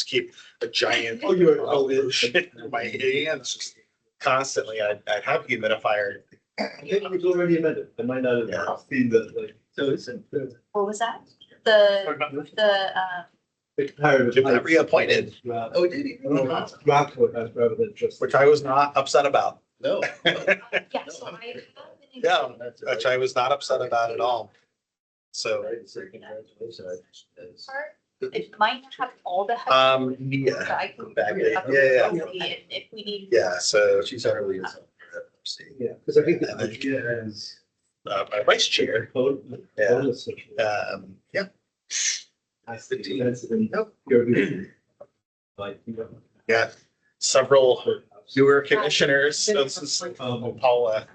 just keep a giant shit in my hands just constantly. I'd have a humidifier. I think it was already amended. I might not have seen the like. So it's What was that? The comparative. Got reappointed. Oh, did he? Draft code has rather than just. Which I was not upset about. No. yeah, so I have been Yeah, which I was not upset about at all. So, it might not have all the. yeah, but I can back bring it day. up Yeah, If we need. yeah, so, She's already in. Yeah, because I think the And then- idea is. my vice chair, Yeah. yeah. That's the team. Like, you know. Yeah, several newer commissioners, so this is Paula.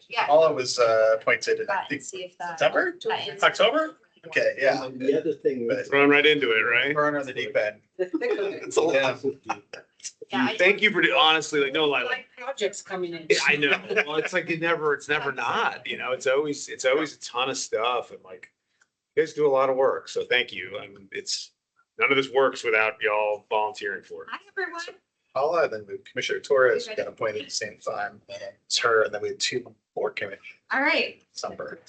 Yeah. Paula was appointed in, I Right, think, see if that. September, October? Okay, yeah. And the other thing. But- Thrown right into it, right? Burn on the deep end. It's a lot. Yeah, Thank you for, honestly, like, no, like, Projects coming in. I know, well, it's like, it's never not, you know, it's always a ton of stuff and like, you guys do a lot of work, so thank you. I mean, none of this works without y'all volunteering for it. Hi, everyone. Paula, and then we Commissioner Torres got appointed at the same time. It's her, and then we had two more commissioners, All right, Summer.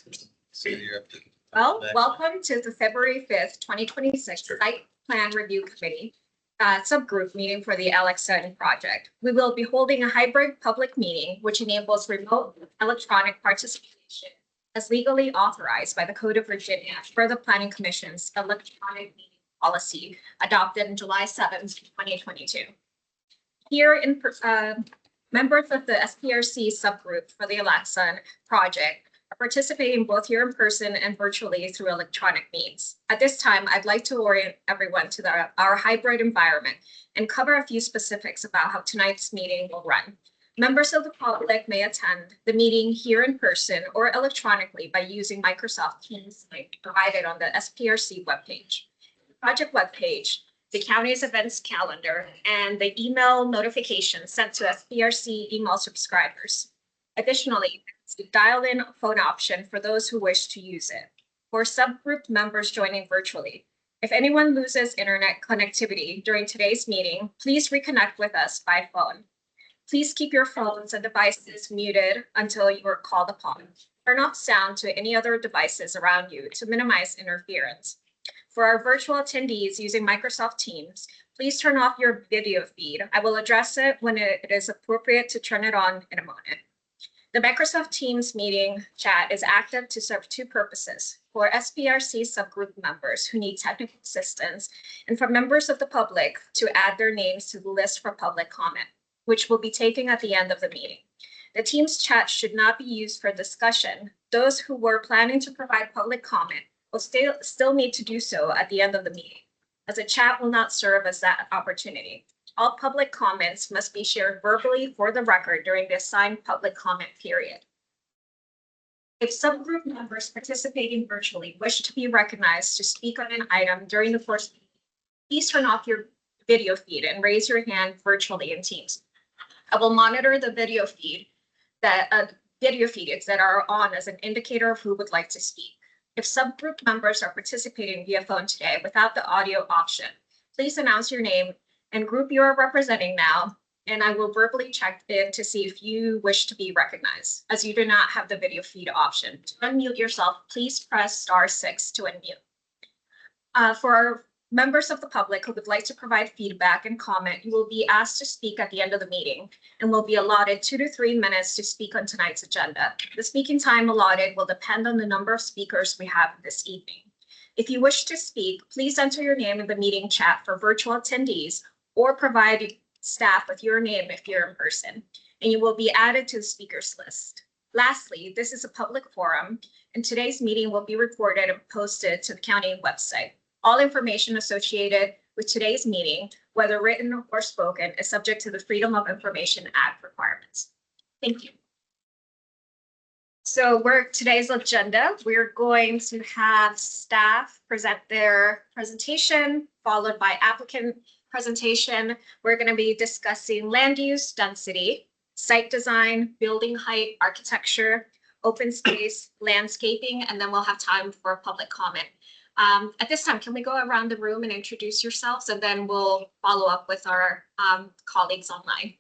So you're up to. well, welcome to the February 5th, 2026 Site Plan Review Committee subgroup meeting for the Alexan project. We will be holding a hybrid public meeting, which enables remote electronic participation as legally authorized by the Code of Virginia for the Planning Commission's electronic meeting policy adopted on July 7th, 2022. Here in members of the SPRC subgroup for the Alexan project are participating both here in person and virtually through electronic means. At this time, I'd like to orient everyone to our hybrid environment and cover a few specifics about how tonight's meeting will run. Members of the public may attend the meeting here in person or electronically by using Microsoft Teams link provided on the SPRC webpage. The project webpage, the county's events calendar, and the email notifications sent to SPRC email subscribers. Additionally, there's a dial-in phone option for those who wish to use it. For subgroup members joining virtually, if anyone loses internet connectivity during today's meeting, please reconnect with us by phone. Please keep your phones and devices muted until you are called upon. Turn off sound to any other devices around you to minimize interference. For our virtual attendees using Microsoft Teams, please turn off your video feed. I will address it when it is appropriate to turn it on in a moment. The Microsoft Teams meeting chat is active to serve two purposes: for SPRC subgroup members who need technical assistance, and for members of the public to add their names to the list for public comment, which will be taken at the end of the meeting. The Teams chat should not be used for discussion. Those who were planning to provide public comment will still need to do so at the end of the meeting, as a chat will not serve as that opportunity. All public comments must be shared verbally for the record during the assigned public comment period. If subgroup members participating virtually wish to be recognized to speak on an item during the first meeting, please turn off your video feed and raise your hand virtually in Teams. I will monitor the video feeds that are on as an indicator of who would like to speak. If subgroup members are participating via phone today without the audio option, please announce your name and group you are representing now, and I will verbally check in to see if you wish to be recognized, as you do not have the video feed option. To unmute yourself, please press *6 to unmute. For our members of the public who would like to provide feedback and comment, you will be asked to speak at the end of the meeting and will be allotted 2 to 3 minutes to speak on tonight's agenda. The speaking time allotted will depend on the number of speakers we have this evening. If you wish to speak, please enter your name in the meeting chat for virtual attendees, or provide staff with your name if you're in person, and you will be added to the speakers list. Lastly, this is a public forum, and today's meeting will be recorded and posted to the county website. All information associated with today's meeting, whether written or spoken, is subject to the Freedom of Information Act requirements. Thank you. So today's agenda, we're going to have staff present their presentation, followed by applicant presentation. We're going to be discussing land use, density, site design, building height, architecture, open space, landscaping, and then we'll have time for public comment. At this time, can we go around the room and introduce yourselves, and then we'll follow up with our colleagues online.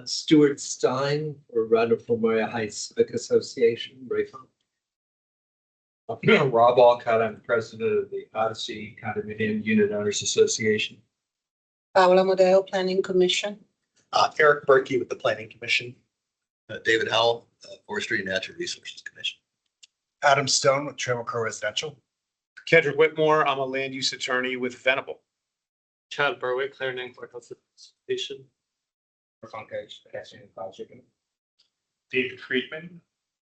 Stuart Stein, or runner for Moya Heights Civic Association, Rayford. Rob Alcott, I'm president of the Odyssey Condominium Unit Owners Association. Paula Modelo, Planning Commission. Eric Berkey with the Planning Commission. David Howell, Forestry and Natural Resources Commission. Adam Stone with Trammell Crow Residential. Kendrick Whitmore, I'm a land use attorney with Venable. Chad Berwick, Clarendon Courthouse Association. David Friedman,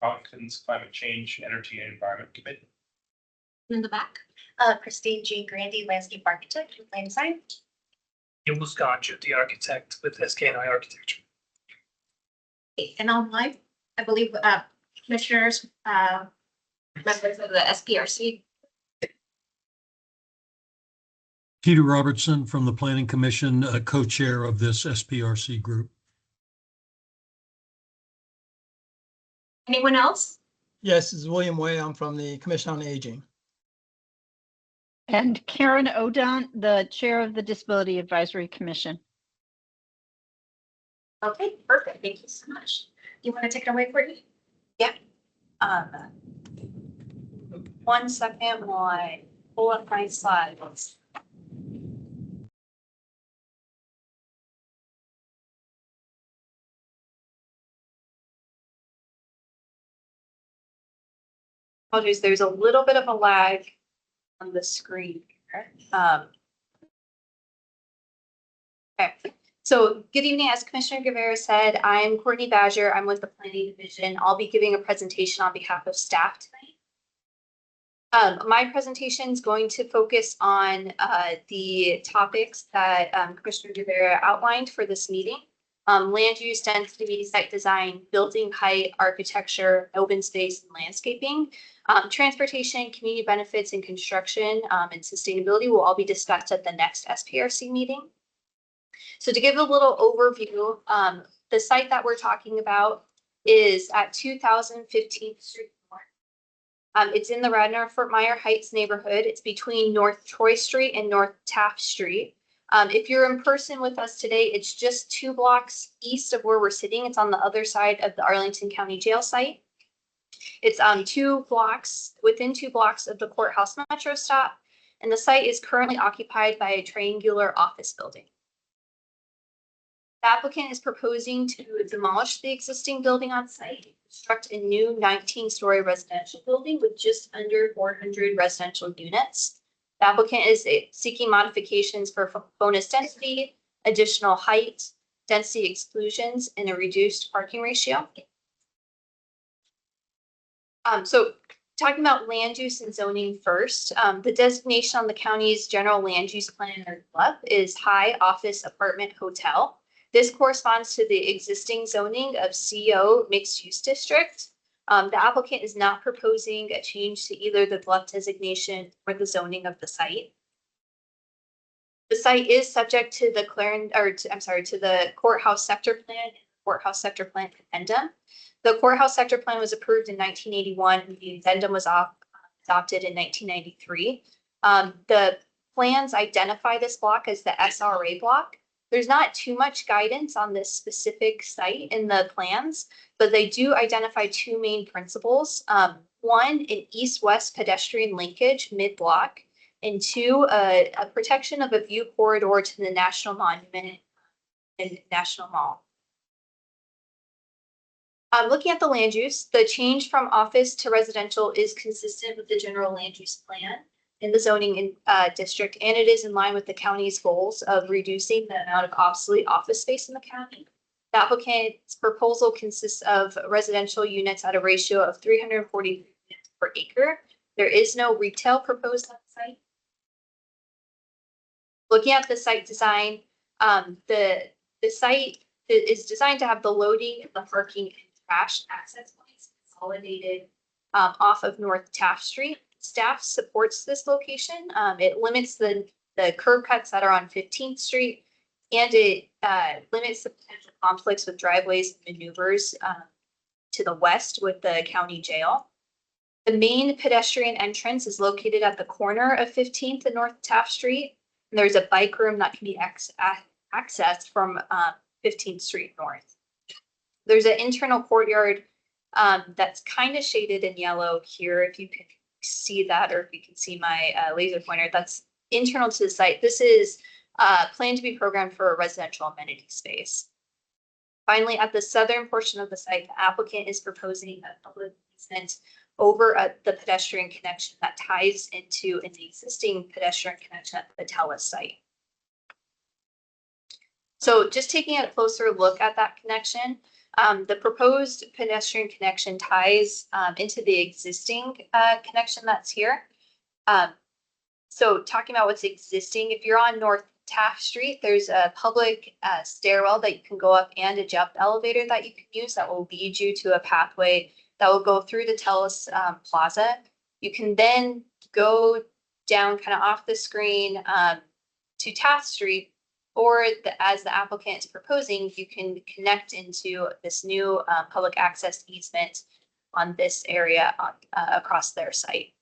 Arlington's Climate Change, Energy and Environment Committee. In the back. Christine Jean Grandy, landscape architect with Land Design. Yumus Ganju, the architect with SK&I Architecture. Okay, and online, I believe commissioners, members of the SPRC. Peter Robertson from the Planning Commission, co-chair of this SPRC group. Anyone else? Yes, this is William Way. I'm from the Commission on Aging. And Karen Odon, the chair of the Disability Advisory Commission. Okay, perfect. Thank you so much. Do you want to take it away, Courtney? One second while I pull up my slides. Apologies, there's a little bit of a lag on the screen here. Okay, so good evening. As Commissioner Guevara said, I'm Courtney Badger. I'm with the Planning Division. I'll be giving a presentation on behalf of staff tonight. My presentation is going to focus on the topics that Commissioner Guevara outlined for this meeting. Land use, density, site design, building height, architecture, open space, and landscaping. Transportation, community benefits, and construction and sustainability will all be discussed at the next SPRC meeting. So to give a little overview, the site that we're talking about is at 2015th Street North. It's in the Radnor-Fort Myer Heights neighborhood. It's between North Troy Street and North Taft Street. If you're in person with us today, it's just 2 blocks east of where we're sitting. It's on the other side of the Arlington County Jail site. It's within 2 blocks of the courthouse metro stop, and the site is currently occupied by a triangular office building. The applicant is proposing to demolish the existing building on site, construct a new 19-story residential building with just under 400 residential units. The applicant is seeking modifications for bonus density, additional height, density exclusions, and a reduced parking ratio. So talking about land use and zoning first, the designation on the county's general land use plan or GLUP is high office apartment hotel. This corresponds to the existing zoning of CO mixed use district. The applicant is not proposing a change to either the GLUP designation or the zoning of the site. The site is subject to the the courthouse sector plan, courthouse sector plan addendum. The courthouse sector plan was approved in 1981, and the addendum was adopted in 1993. The plans identify this block as the SRA block. There's not too much guidance on this specific site in the plans, but they do identify 2 main principles. 1, an east-west pedestrian linkage mid-block, and 2, a protection of a view corridor to the National Monument and National Mall. Looking at the land use, the change from office to residential is consistent with the general land use plan in the zoning district, and it is in line with the county's goals of reducing the amount of obsolete office space in the county. The applicant's proposal consists of residential units at a ratio of 340 units per acre. There is no retail proposed on the site. Looking at the site design, the site is designed to have the loading, the parking, and trash access points consolidated off of North Taft Street. Staff supports this location. It limits the curb cuts that are on 15th Street, and it limits the potential conflicts with driveways and maneuvers to the west with the county jail. The main pedestrian entrance is located at the corner of 15th and North Taft Street. And there's a bike room that can be accessed from 15th Street North. There's an internal courtyard that's kind of shaded in yellow here, if you can see that, or if you can see my laser pointer, that's internal to the site. This is planned to be programmed for a residential amenity space. Finally, at the southern portion of the site, the applicant is proposing a public easement over the pedestrian connection that ties into an existing pedestrian connection at the TELUS site. So just taking a closer look at that connection, the proposed pedestrian connection ties into the existing connection that's here. So talking about what's existing, if you're on North Taft Street, there's a public stairwell that you can go up and a jump elevator that you can use that will lead you to a pathway that will go through the TELUS Plaza. You can then go down kind of off the screen to Taft Street, or as the applicant is proposing, you can connect into this new public access easement on this area across their site.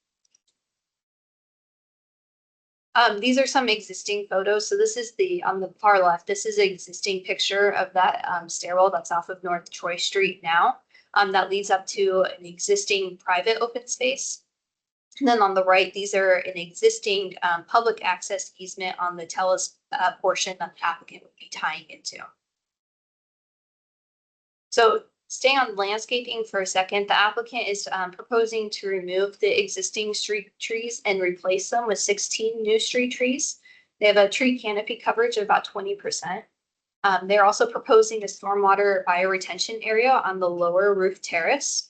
These are some existing photos. So this is on the far left, this is an existing picture of that stairwell that's off of North Troy Street now. That leads up to an existing private open space. And then on the right, these are an existing public access easement on the TELUS portion that the applicant would be tying into. So staying on landscaping for a second, the applicant is proposing to remove the existing street trees and replace them with 16 new street trees. They have a tree canopy coverage of about 20%. They're also proposing a stormwater bioretention area on the lower roof terrace.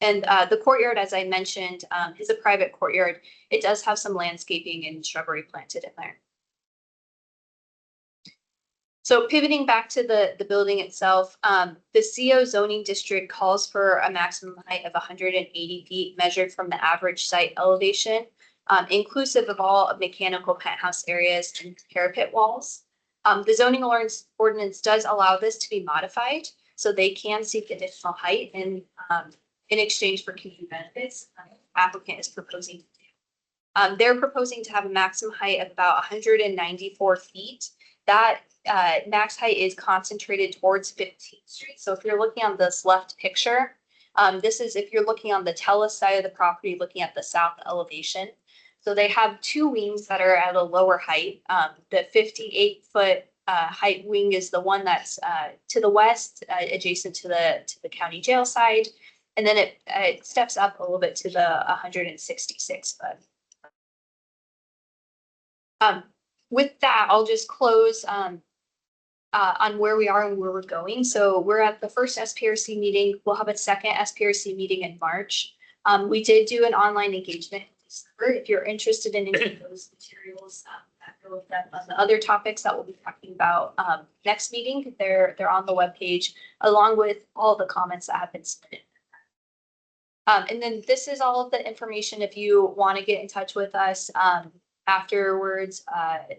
And the courtyard, as I mentioned, is a private courtyard. It does have some landscaping and shrubbery planted in there. So pivoting back to the building itself, the CO zoning district calls for a maximum height of 180 feet measured from the average site elevation, inclusive of all mechanical penthouse areas and parapet walls. The zoning ordinance does allow this to be modified, so they can seek additional height in exchange for community benefits. Applicant is proposing to do. They're proposing to have a maximum height of about 194 feet. That max height is concentrated towards 15th Street. So if you're looking on this left picture, this is if you're looking on the TELUS side of the property, looking at the south elevation. So they have two wings that are at a lower height. The 58-foot height wing is the one that's to the west, adjacent to the county jail side. And then it steps up a little bit to the 166 foot. With that, I'll just close on where we are and where we're going. So we're at the first SPRC meeting. We'll have a second SPRC meeting in March. We did do an online engagement in December. If you're interested in any of those materials that go with them on the other topics that we'll be talking about next meeting, they're on the webpage, along with all the comments that have been submitted. And then this is all of the information if you want to get in touch with us afterwards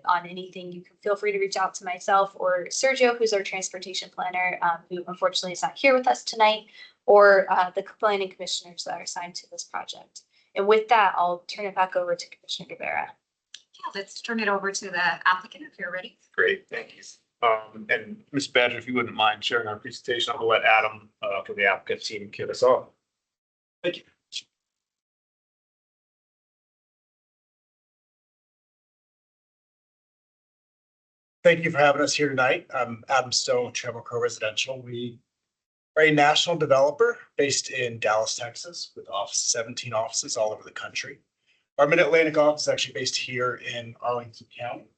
on anything. You can feel free to reach out to myself or Sergio, who's our transportation planner, who unfortunately is not here with us tonight, or the planning commissioners that are assigned to this project. And with that, I'll turn it back over to Commissioner Guevara. Yeah, let's turn it over to the applicant if you're ready. Great, thank you. And Ms. Badger, if you wouldn't mind sharing our presentation, I'll let Adam from the applicant team kick us off. Thank you. Thank you for having us here tonight. I'm Adam Stone, Trammell Crow Residential. We are a national developer based in Dallas, Texas, with 17 offices all over the country. Our Mid-Atlantic office is actually based here in Arlington County.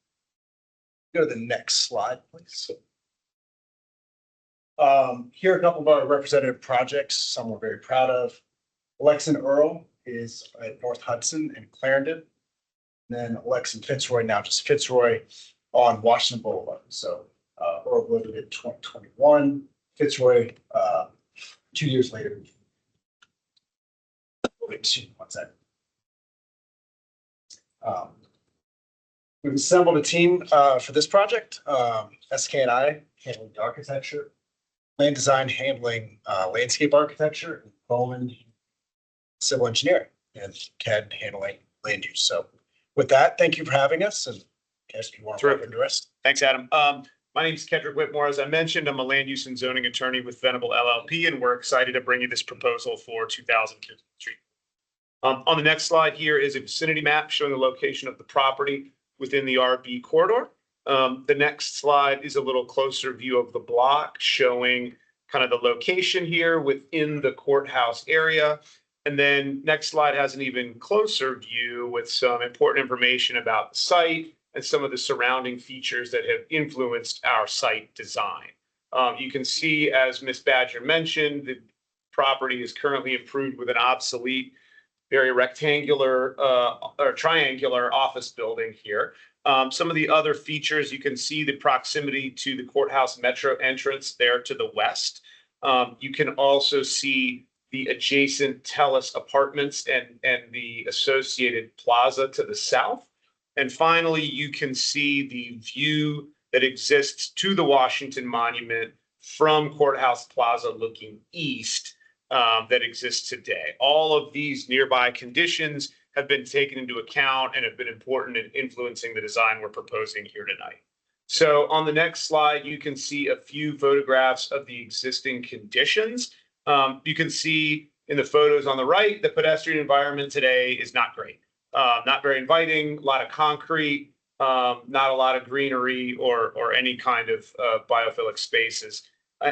Go to the next slide, please. Here are a couple of our representative projects, some we're very proud of. Alexan Earl is at North Hudson and Clarendon. And then Alexan Fitzroy, now just Fitzroy, on Washington Boulevard. So Earl loaded in 2021, Fitzroy 2 years later. Excuse me, 1 second. We've assembled a team for this project. SK and I handling the architecture, land design handling landscape architecture, and Bowman civil engineering and CAD handling land use. So with that, thank you for having us, and guess you want to Terrific. open the rest. Thanks, Adam. My name is Kedrick Whitmore. As I mentioned, I'm a land use and zoning attorney with Venable LLP, and we're excited to bring you this proposal for 2015 Street. On the next slide here is a vicinity map showing the location of the property within the RB corridor. The next slide is a little closer view of the block showing kind of the location here within the courthouse area. And then next slide has an even closer view with some important information about the site and some of the surrounding features that have influenced our site design. You can see, as Ms. Badger mentioned, the property is currently improved with an obsolete, very rectangular or triangular office building here. Some of the other features, you can see the proximity to the courthouse metro entrance there to the west. You can also see the adjacent Telus apartments and the associated plaza to the south. And finally, you can see the view that exists to the Washington Monument from Courthouse Plaza looking east that exists today. All of these nearby conditions have been taken into account and have been important in influencing the design we're proposing here tonight. So on the next slide, you can see a few photographs of the existing conditions. You can see in the photos on the right, the pedestrian environment today is not great. Not very inviting, a lot of concrete, not a lot of greenery or any kind of biophilic spaces.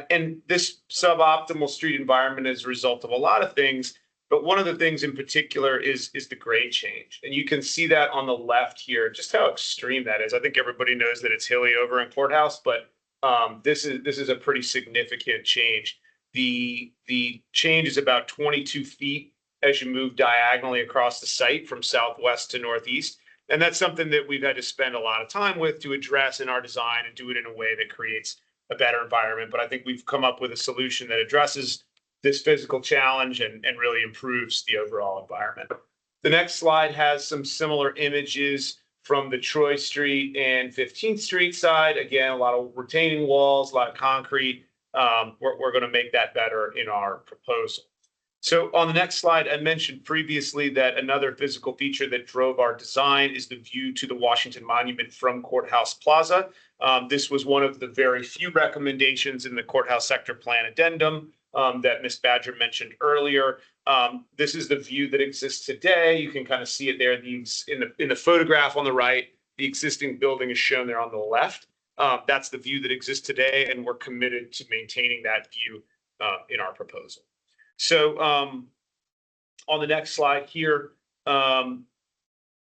And this suboptimal street environment is a result of a lot of things, but one of the things in particular is the grade change. And you can see that on the left here, just how extreme that is. I think everybody knows that it's hilly over in Courthouse, but this is a pretty significant change. The change is about 22 feet as you move diagonally across the site from southwest to northeast. And that's something that we've had to spend a lot of time with to address in our design and do it in a way that creates a better environment. But I think we've come up with a solution that addresses this physical challenge and really improves the overall environment. The next slide has some similar images from the Troy Street and 15th Street side. Again, a lot of retaining walls, a lot of concrete. We're going to make that better in our proposal. So on the next slide, I mentioned previously that another physical feature that drove our design is the view to the Washington Monument from Courthouse Plaza. This was one of the very few recommendations in the Courthouse Sector Plan Addendum that Ms. Badger mentioned earlier. This is the view that exists today. You can kind of see it there in the photograph on the right. The existing building is shown there on the left. That's the view that exists today, and we're committed to maintaining that view in our proposal. So on the next slide here,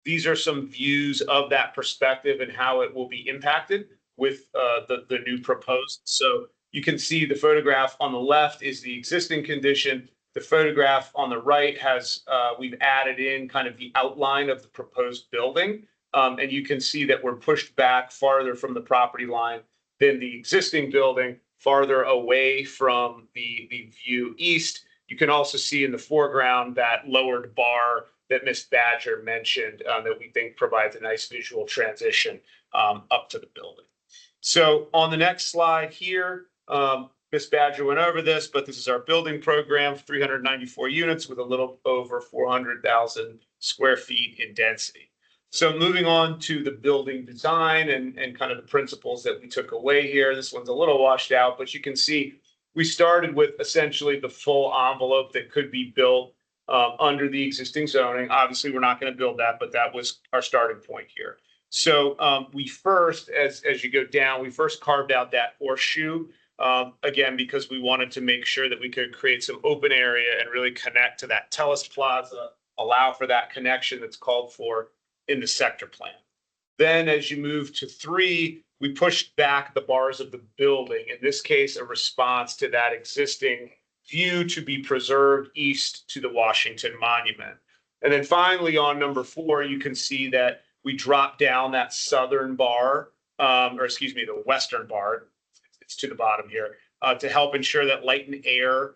these are some views of that perspective and how it will be impacted with the new proposed. So you can see the photograph on the left is the existing condition. The photograph on the right has, we've added in kind of the outline of the proposed building. And you can see that we're pushed back farther from the property line than the existing building, farther away from the view east. You can also see in the foreground that lowered bar that Ms. Badger mentioned that we think provides a nice visual transition up to the building. So on the next slide here, Ms. Badger went over this, but this is our building program, 394 units with a little over 400,000 square feet in density. So moving on to the building design and kind of the principles that we took away here. This one's a little washed out, but you can see we started with essentially the full envelope that could be built under the existing zoning. Obviously, we're not going to build that, but that was our starting point here. So we first, as you go down, we first carved out that horseshoe, again, because we wanted to make sure that we could create some open area and really connect to that Telus Plaza, allow for that connection that's called for in the sector plan. Then as you move to 3, we pushed back the bars of the building, in this case, a response to that existing view to be preserved east to the Washington Monument. And then finally on number 4, you can see that we dropped down that southern bar, or excuse me, the western bar, it's to the bottom here, to help ensure that light and air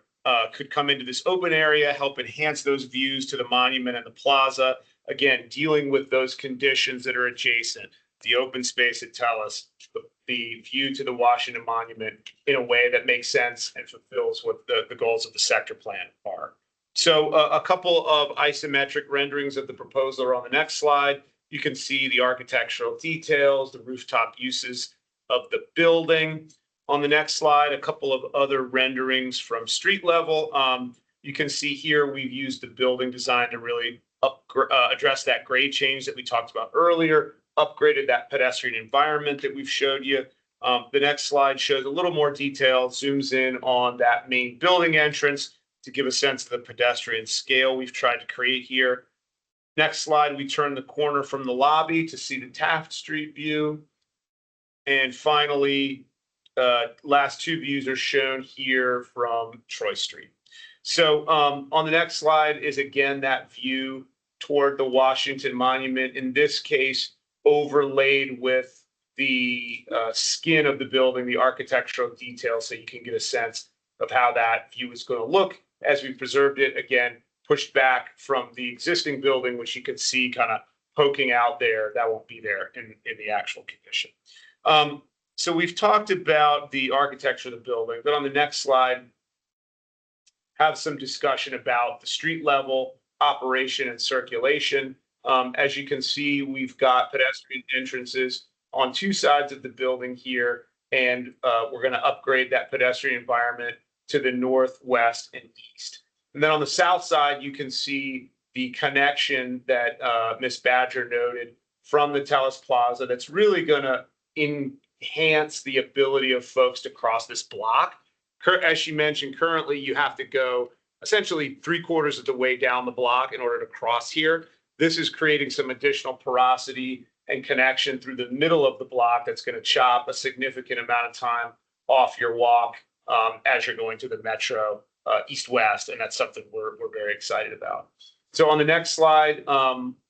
could come into this open area, help enhance those views to the monument and the plaza. Again, dealing with those conditions that are adjacent, the open space at Telus, the view to the Washington Monument in a way that makes sense and fulfills what the goals of the sector plan are. So a couple of isometric renderings of the proposal are on the next slide. You can see the architectural details, the rooftop uses of the building. On the next slide, a couple of other renderings from street level. You can see here we've used the building design to really address that grade change that we talked about earlier, upgraded that pedestrian environment that we've showed you. The next slide shows a little more detail, zooms in on that main building entrance to give a sense of the pedestrian scale we've tried to create here. Next slide, we turn the corner from the lobby to see the Taft Street view. And finally, last two views are shown here from Troy Street. So on the next slide is again that view toward the Washington Monument, in this case overlaid with the skin of the building, the architectural details, so you can get a sense of how that view is going to look as we preserved it, again, pushed back from the existing building, which you can see kind of poking out there. That won't be there in the actual condition. So we've talked about the architecture of the building, but on the next slide, have some discussion about the street level operation and circulation. As you can see, we've got pedestrian entrances on two sides of the building here, and we're going to upgrade that pedestrian environment to the northwest and east. And then on the south side, you can see the connection that Ms. Badger noted from the Telus Plaza that's really going to enhance the ability of folks to cross this block. As she mentioned, currently you have to go essentially 3/4 of the way down the block in order to cross here. This is creating some additional porosity and connection through the middle of the block that's going to chop a significant amount of time off your walk as you're going to the metro east-west, and that's something we're very excited about. So on the next slide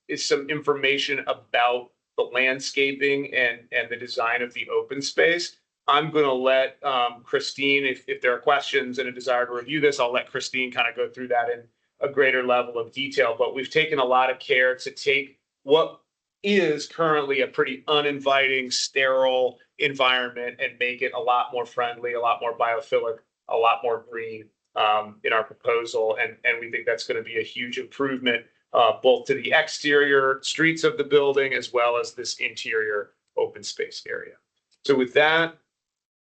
is some information about the landscaping and the design of the open space. I'm going to let Christine, if there are questions and a desire to review this, I'll let Christine kind of go through that in a greater level of detail. But we've taken a lot of care to take what is currently a pretty uninviting, sterile environment and make it a lot more friendly, a lot more biophilic, a lot more green in our proposal. And we think that's going to be a huge improvement both to the exterior streets of the building as well as this interior open space area. So with that,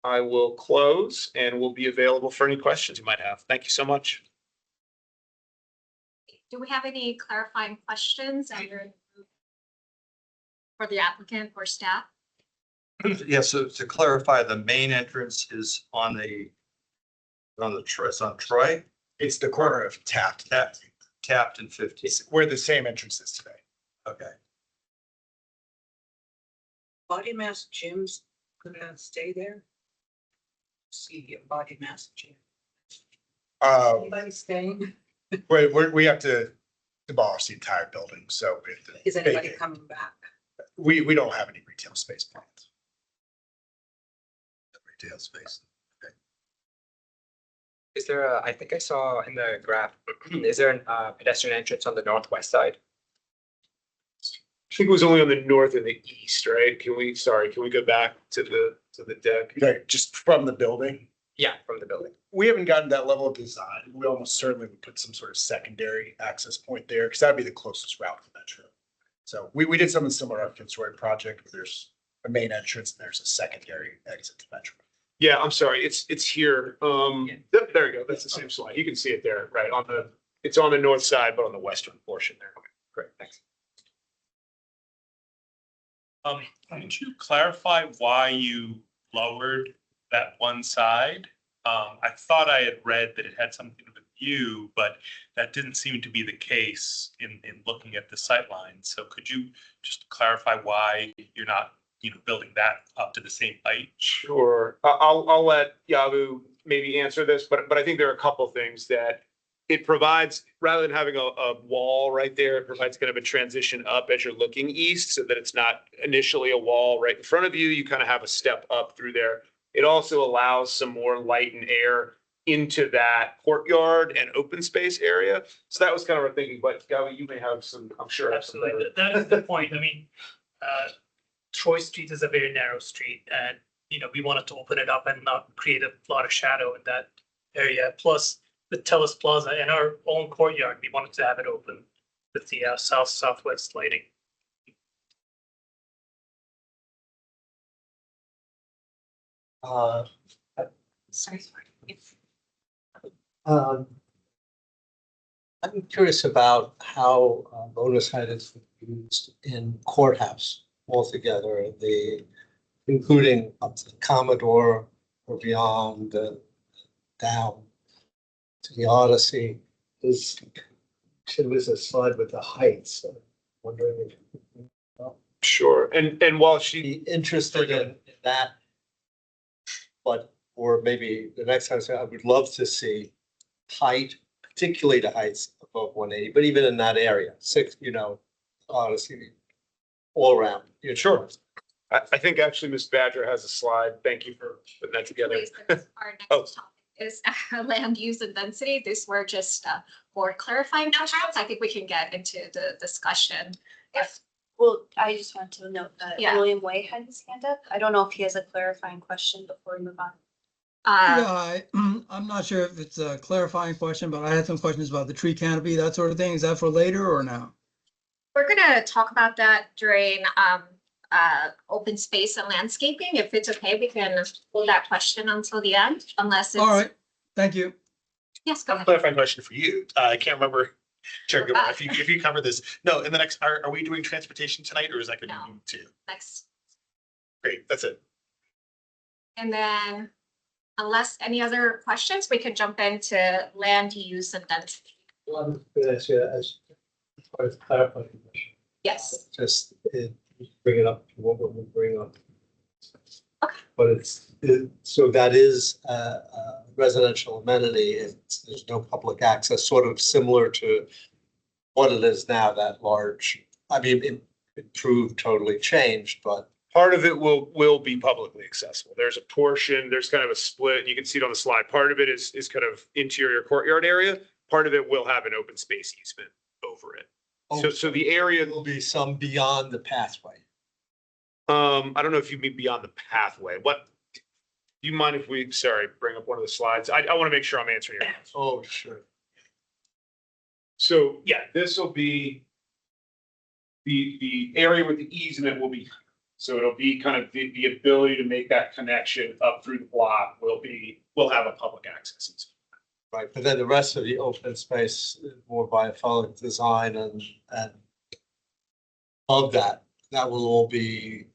I will close and will be available for any questions you might have. Thank you so much. Do we have any clarifying questions either for the applicant or staff? Yeah, so to clarify, the main entrance is on Troy, It's the corner of Taft. Taft and 15. Where the same entrance is today. Okay. Body mass gyms gonna stay there? See a body mass gym. Anybody staying? We have to demolish the entire building, so we have to. Is anybody vacate. coming back? We don't have any retail space plans. Retail space. Is there I think I saw in the graph, is there a pedestrian entrance on the northwest side? I think it was only on the north and the east, right? Can we go back to the deck? Okay, just from the building. Yeah, from the building. We haven't gotten that level of design. We almost certainly would put some sort of secondary access point there because that'd be the closest route to Metro. So we did something similar on Fitzroy project where there's a main entrance and there's a secondary exit to Metro. Yeah, I'm sorry. It's here. There you go. That's the same slide. You can see it there, right? It's on the north side, but on the western portion there. Okay, great. Thanks. Could you clarify why you lowered that one side? I thought I had read that it had something with you, but that didn't seem to be the case in looking at the sight line. So could you just clarify why you're not, building that up to the same height? Sure. I'll let Yavu maybe answer this, but I think there are a couple things that it provides, rather than having a wall right there, it provides kind of a transition up as you're looking east so that it's not initially a wall right in front of you. You kind of have a step up through there. It also allows some more light and air into that courtyard and open space area. So that was kind of our thinking, but Gavi, you may have some, I'm sure. Absolutely. That is the point. I mean, Troy Street is a very narrow street and, we wanted to open it up and not create a lot of shadow in that area. Plus, the Telus Plaza in our own courtyard. We wanted to have it open with the southwest lighting. Sorry. Um, I'm curious about how bonus height is used in courthouse altogether, including up to the Commodore or beyond, down to the Odyssey. There was a slide with the heights. So I'm wondering if Sure. And while she, be interested in that. But, or maybe the next time, I would love to see height, particularly the heights above 180, but even in that area, Odyssey, all around. Sure. I think actually Ms. Badger has a slide. Thank you for putting that together. Our next topic is land use and density. These were just more clarifying numbers. I think we can get into the discussion. Well, I just want to note that Yeah. William Way had his hand up. I don't know if he has a clarifying question before we move on. I'm not sure if it's a clarifying question, but I had some questions about the tree canopy, that sort of thing. Is that for later or now? We're gonna talk about that during open space and landscaping. If it's okay, we can hold that question until the end, unless it's. All right, thank you. Yes, go ahead. Clarifying question for you. I can't remember, Chair Gilmore, if you cover this. No, in the next, are we doing transportation tonight or is that going to No. be too? Next. Great, that's it. And then unless any other questions, we can jump into land use and density. One, as far as clarifying, Yes. just bring it up to what we bring up. Okay. But so that is a residential amenity. There's no public access, sort of similar to what it is now, that large. I mean, it improved, totally changed, but. Part of it will be publicly accessible. There's a portion, there's kind of a split, and you can see it on the slide. Part of it is kind of interior courtyard area. Part of it will have an open space easement over it. So the area will be some beyond the pathway. I don't know if you mean beyond the pathway. What, do you mind if we, bring up one of the slides? I want to make sure I'm answering your question. Oh, sure. So yeah, this will be the area with the easement will be, so it'll be kind of the ability to make that connection up through the block will have a public access easement. Right, but then the rest of the open space, more biophilic design and of that will all be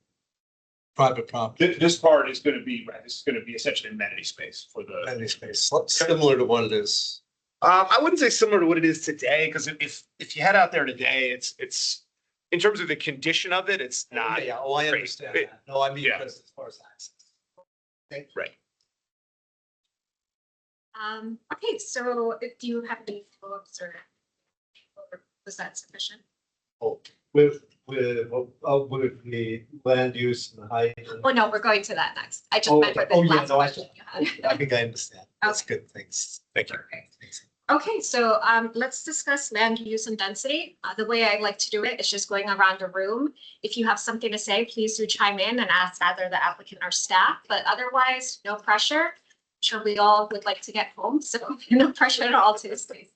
private property. This part is going to be, right, this is going to be essentially amenity space for the. Amenity space, similar to what it is. I wouldn't say similar to what it is today, because if you head out there today, it's in terms of the condition of it, it's not. Yeah, I great. understand that. No, I mean, Yeah. because as far as access. Okay. Right. Okay, so do you have any follow-ups or was that sufficient? With the land use and height. Oh, no, we're going to that next. I just meant for the last question you had. I think I understand. That's good. Thanks. Thank you. Okay, so let's discuss land use and density. The way I like to do it is just going around the room. If you have something to say, please do chime in and ask either the applicant or staff, but otherwise, no pressure. I'm sure we all would like to get home, so no pressure at all to space.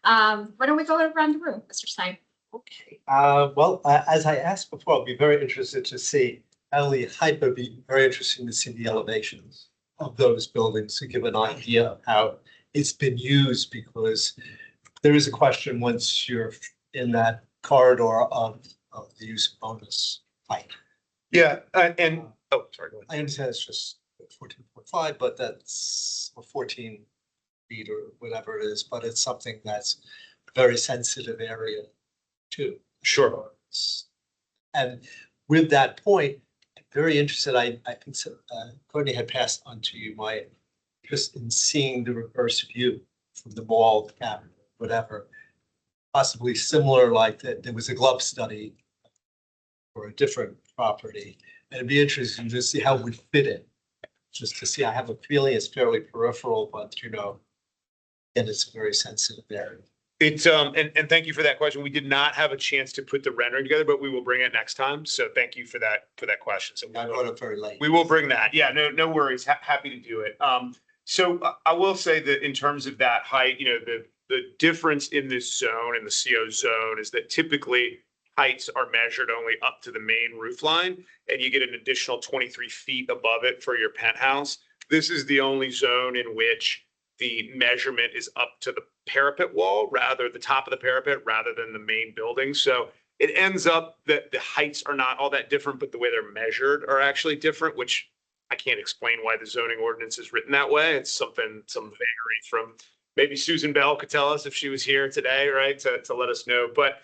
Why don't we go around the room, Mr. Stein? Okay. Well, as I asked before, I'll be very interested to see, not only height, but be very interesting to see the elevations of those buildings to give an idea of how it's been used, because there is a question once you're in that corridor of the use of bonus height. Yeah, and oh, sorry, go ahead. I understand it's just 14.5, but that's 14 feet or whatever it is, but it's something that's a very sensitive area too. Sure. And with that point, I'm very interested, I think Courtney had passed on to you my interest in seeing the reverse view from the mall, the Capitol, whatever, possibly similar, like that there was a glove study for a different property. And it'd be interesting to see how we fit in, just to see. I have a feeling it's fairly peripheral, but and it's a very sensitive area. It's and thank you for that question. We did not have a chance to put the rendering together, but we will bring it next time. So thank you for that question. So I brought it very late. we will bring that. Yeah, no worries. Happy to do it. So I will say that in terms of that height, the difference in this zone and the CO zone is that typically heights are measured only up to the main roof line, and you get an additional 23 feet above it for your penthouse. This is the only zone in which the measurement is up to the parapet wall, the top of the parapet, rather than the main building. So it ends up that the heights are not all that different, but the way they're measured are actually different, which I can't explain why the zoning ordinance is written that way. It's some vagary from, maybe Susan Bell could tell us if she was here today, right, to let us know. But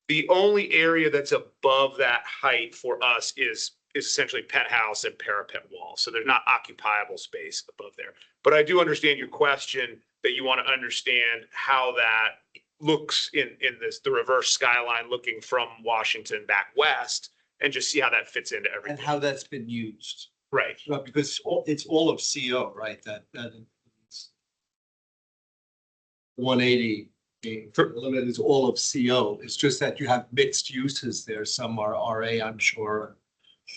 the only area that's above that height for us is essentially penthouse and parapet wall. So there's not occupiable space above there. But I do understand your question that you want to understand how that looks in the reverse skyline looking from Washington back west, and just see how that fits into everything. And how that's been used. Right. Well, because it's all of CO, right? That includes 180 being limited is all of CO. It's just that you have mixed uses there. Some are RA, I'm sure.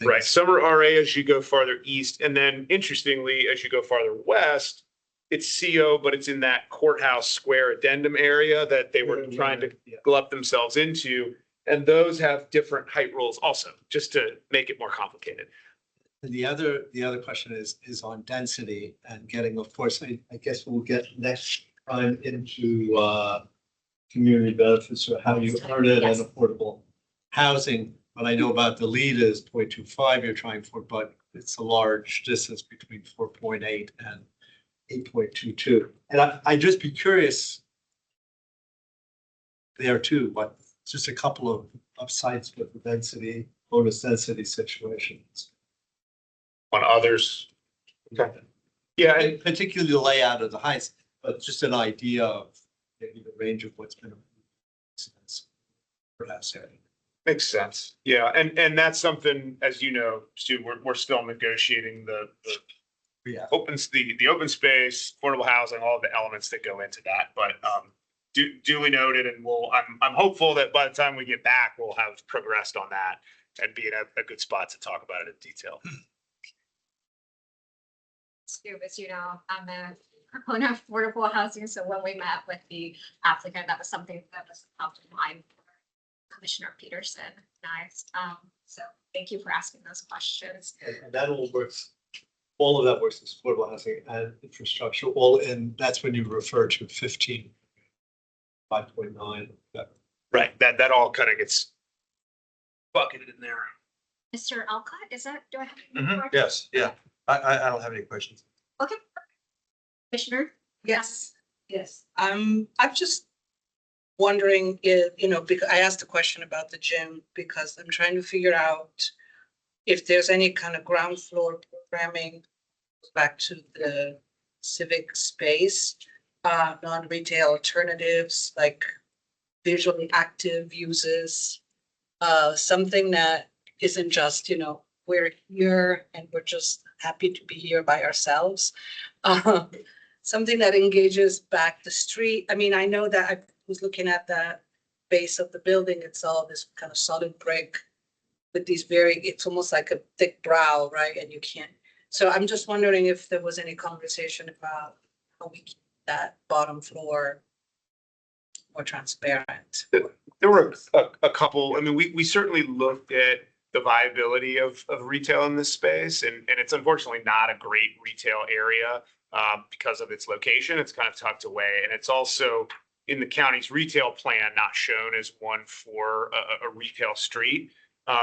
Right. Some are RA as you go farther east. And then interestingly, as you go farther west, it's CO, but it's in that courthouse square addendum area that they were trying to glut themselves into. And those have different height rules also, just to make it more complicated. And the other question is on density and getting, of course, I guess we'll get next time into community benefits or how you earn it and affordable housing. But I know about the lead is 0.25 you're trying for, but it's a large distance between 4.8 and 8.22. And I'd just be curious there too, but just a couple of sites with the density, bonus density situations. On others. Okay. Yeah, And particularly the layout of the heights, but just an idea of maybe the range of what's been perhaps. makes sense. Yeah, and that's something, as you know, Stu, we're still negotiating the open space, affordable housing, all of the elements that go into that. But duly noted, and I'm hopeful that by the time we get back, we'll have progressed on that and be in a good spot to talk about it in detail. Stu, as you know, I'm a proponent of affordable housing, so when we met with the applicant, that was something that was top of mind for Commissioner Peterson and I. So thank you for asking those questions. And that all works, all of that works as affordable housing and infrastructure, all in, that's when you refer to 15, 5.9. Right, that all kind of gets bucketed in there. Mr. Alcott, do I have? Yes, yeah. I don't have any questions. Okay. Commissioner? Yes. I'm just wondering if, because I asked a question about the gym because I'm trying to figure out if there's any kind of ground floor programming back to the civic space, non-retail alternatives like visually active uses, something that isn't just, we're here and we're just happy to be here by ourselves. Something that engages back the street. I mean, I know that I was looking at the base of the building. It's all this kind of solid brick with these it's almost like a thick brow, right? And you can't. So I'm just wondering if there was any conversation about how we keep that bottom floor more transparent. There were a couple. I mean, we certainly looked at the viability of retail in this space, and it's unfortunately not a great retail area because of its location. It's kind of tucked away, and it's also in the county's retail plan not shown as one for a retail street.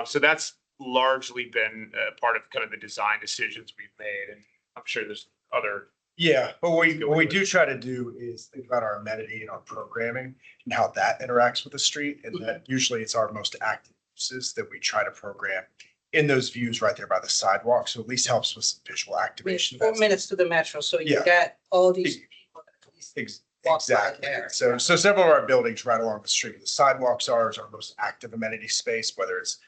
So that's largely been part of kind of the design decisions we've made, and I'm sure there's other. Yeah, but what we do try to do is think about our amenity and our programming and how that interacts with the street, and that usually it's our most active uses that we try to program in those views right there by the sidewalk. So at least helps with some visual activation. 4 minutes to the metro, so you Yeah. got all these people that at least walk by Exactly. there. So several of our buildings right along the street, the sidewalks are our most active amenity space, whether it's,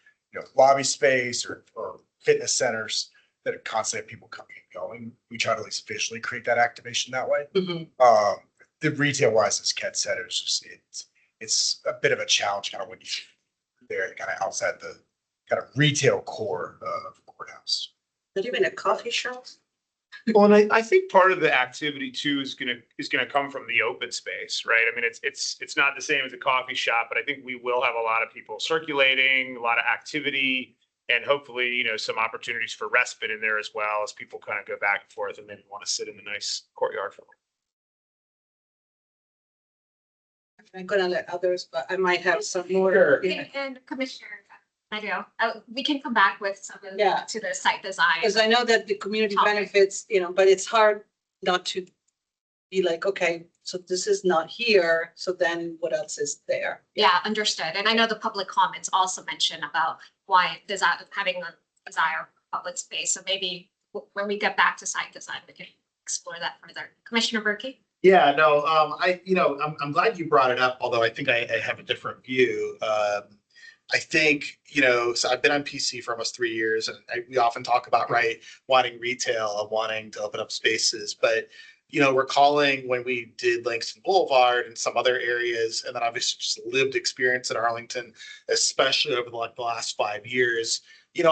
lobby space or fitness centers that are constantly have people coming and going. We try to at least visually create that activation that way. Mhm. The retail wise, as Ken said, it's a bit of a challenge kind of when you're there kind of outside the kind of retail core of the courthouse. Not even a coffee shop? Well, and I think part of the activity too is gonna come from the open space, right? I mean, it's not the same as a coffee shop, but I think we will have a lot of people circulating, a lot of activity, and hopefully, some opportunities for respite in there as well as people kind of go back and forth and maybe want to sit in the nice courtyard. I'm gonna let others, but I might have some more. Yeah. And Commissioner, I know, we can come back with some of Yeah. to the site design. Because I know that the community Topic. benefits, but it's hard not to be like, okay, so this is not here, so then what else is there? Yeah, understood. And I know the public comments also mention about why having a desire for public space. So maybe when we get back to site design, we can explore that further. Commissioner Berkey? Yeah, no, I'm glad you brought it up, although I think I have a different view. I think, so I've been on PC for almost 3 years, and we often talk about, right, wanting retail and wanting to open up spaces. But, recalling when we did Langston Boulevard and some other areas, and then obviously just lived experience in Arlington, especially over the last 5 years,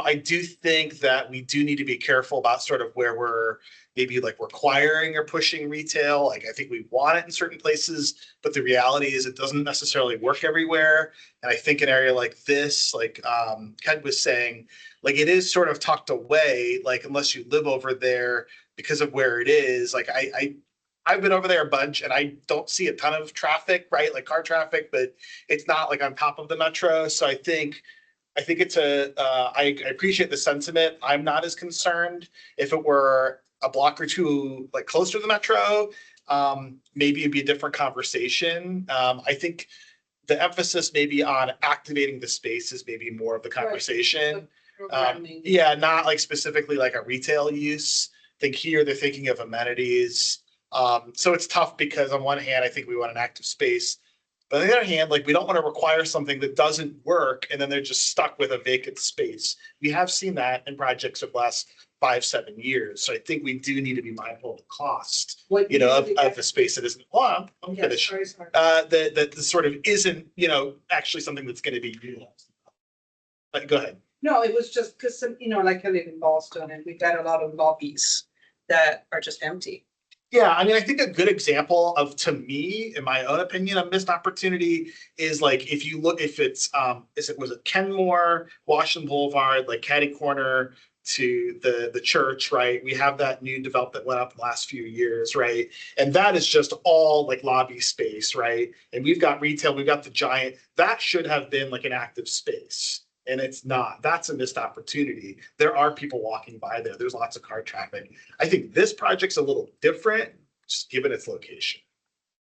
I do think that we do need to be careful about sort of where we're maybe like requiring or pushing retail. Like, I think we want it in certain places, but the reality is it doesn't necessarily work everywhere. And I think an area like this, like Ken was saying, like it is sort of tucked away, like unless you live over there because of where it is. Like I've been over there a bunch and I don't see a ton of traffic, right? Like car traffic, but it's not like on top of the metro. So I think it's I appreciate the sentiment. I'm not as concerned. If it were a block or two like closer to the metro, maybe it'd be a different conversation. I think the emphasis maybe on activating the space is maybe more of the conversation. Yeah, not like specifically like a retail use. I think here they're thinking of amenities. So it's tough because on one hand, I think we want an active space. But on the other hand, like we don't want to require something that doesn't work and then they're just stuck with a vacant space. We have seen that in projects of the last 5-7 years. So I think we do need to be mindful of the cost, of the space that isn't, I'm finished. That sort of isn't, actually something that's going to be utilized. But go ahead. No, it was just because, like I live in Boston and we've got a lot of lobbies that are just empty. Yeah, I mean, I think a good example of, to me, in my own opinion, a missed opportunity is like if you look, if it's was it Kenmore, Washington Boulevard, like catty corner to the church, right? We have that new development that went up in the last few years, right? And that is just all like lobby space, right? And we've got retail, we've got the giant. That should have been like an active space. And it's not. That's a missed opportunity. There are people walking by there. There's lots of car traffic. I think this project's a little different, just given its location.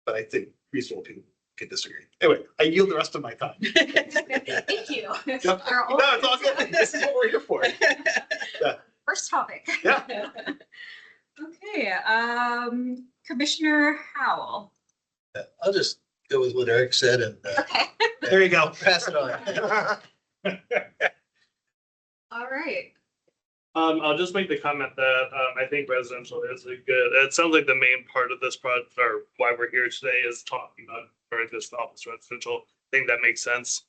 But I think reasonable people could disagree. Anyway, I yield the rest of my time. Thank you. No, it's all good. This is what we're here for. Yeah. First topic. Yeah. Okay, Commissioner Howell. I'll just go with what Eric said and Okay. There you go. pass it on. All right. I'll just make the comment that I think residential is a good, it sounds like the main part of this project or why we're here today is talking about or this office residential. I think that makes sense.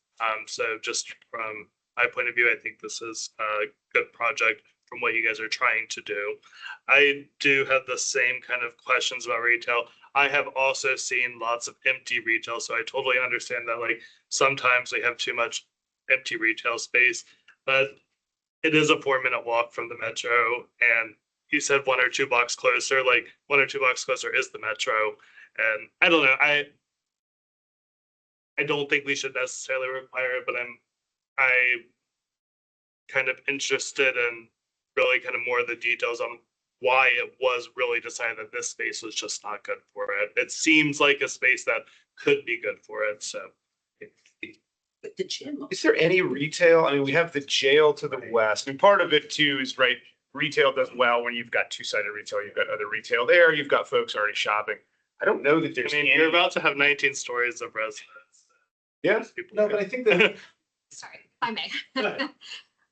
So just from my point of view, I think this is a good project from what you guys are trying to do. I do have the same kind of questions about retail. I have also seen lots of empty retail, so I totally understand that like sometimes we have too much empty retail space, but it is a 4-minute walk from the metro. And you said 1 or 2 blocks closer, like 1 or 2 blocks closer is the metro. And I don't know, I don't think we should necessarily require it, but I kind of interested in really kind of more of the details on why it was really decided that this space was just not good for it. It seems like a space that could be good for it, so. But the gym. Is there any retail? I mean, we have the jail to the west. And part of it too is, right, retail does well when you've got two-sided retail. You've got other retail there. You've got folks already shopping. I don't know that there's You're about to have 19 stories of residence. Yeah. No, but I think that Sorry, if I may.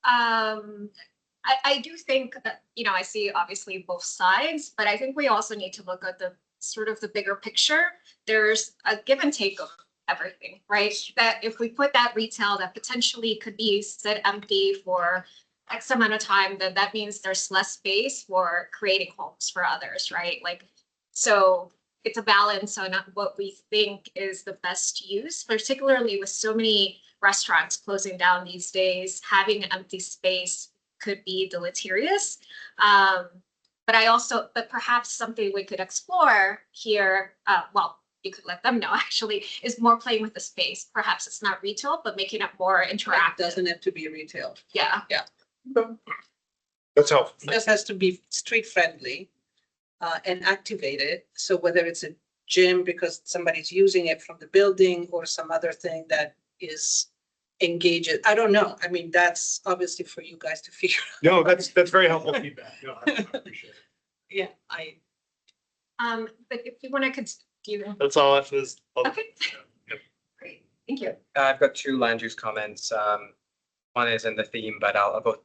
I do think that, I see obviously both sides, but I think we also need to look at the sort of the bigger picture. There's a give and take of everything, right? That if we put that retail that potentially could be sit empty for X amount of time, then that means there's less space for creating homes for others, right? Like, so it's a balance on what we think is the best use, particularly with so many restaurants closing down these days, having an empty space could be deleterious. But perhaps something we could explore here, well, you could let them know actually, is more playing with the space. Perhaps it's not retail, but making it more It interactive. doesn't have to be retail. Yeah. That's helpful. It just has to be street friendly and activated. So whether it's a gym because somebody's using it from the building or some other thing that is engaging, I don't know. I mean, that's obviously for you guys to figure out. No, that's very helpful feedback. No, I appreciate it. Yeah, But if you want to continue. That's all I was. Okay. Great, thank you. I've got two land use comments. One is in the theme, but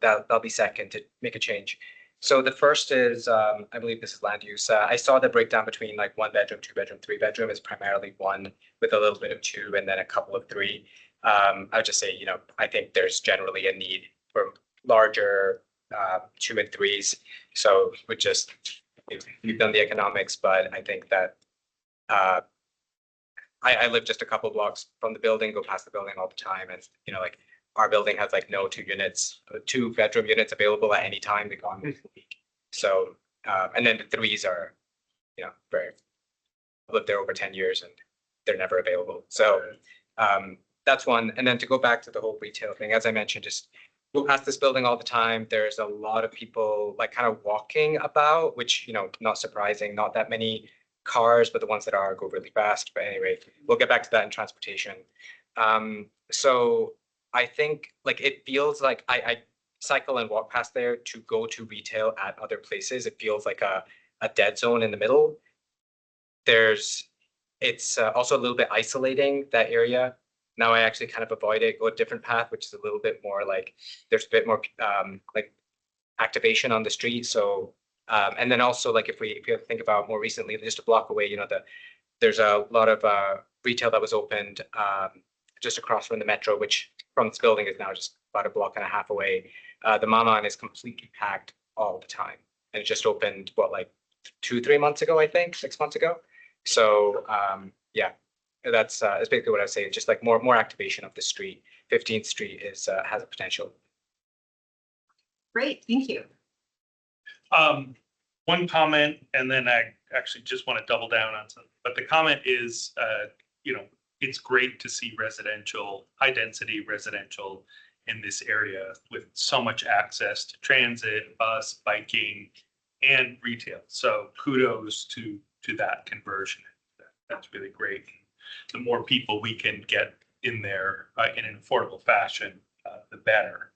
that'll be second to make a change. So the first is, I believe this is land use. I saw the breakdown between like 1 bedroom, 2 bedroom, 3 bedroom is primarily 1 with a little bit of 2 and then a couple of 3. I would just say, I think there's generally a need for larger 2 and 3s. So we've done the economics, but I think that I live just a couple blocks from the building, go past the building all the time. And, like our building has like no 2 bedroom units available at any time. They go on a week. So, and then the 3s are, I've lived there over 10 years and they're never available. So that's one. And then to go back to the whole retail thing, as I mentioned, just go past this building all the time. There's a lot of people like kind of walking about, which, not surprising, not that many cars, but the ones that are go really fast. But anyway, we'll get back to that in transportation. So I think like it feels like I cycle and walk past there to go to retail at other places. It feels like a dead zone in the middle. It's also a little bit isolating, that area. Now I actually kind of avoid it, go a different path, which is a little bit more like there's a bit more like activation on the street. So and then also like if we think about more recently, just a block away, there's a lot of retail that was opened just across from the metro, which from this building is now just about a block and a half away. The Mama is completely packed all the time, and it just opened like 2-3 months ago, I think 6 months ago. So yeah. That's basically what I was saying. Just like more activation of the street. 15th Street has a potential. Great, thank you. One comment, and then I actually just want to double down on something. But the comment is, it's great to see high density residential in this area with so much access to transit, bus, biking, and retail. So kudos to that conversion. That's really great. The more people we can get in there in an affordable fashion, the better.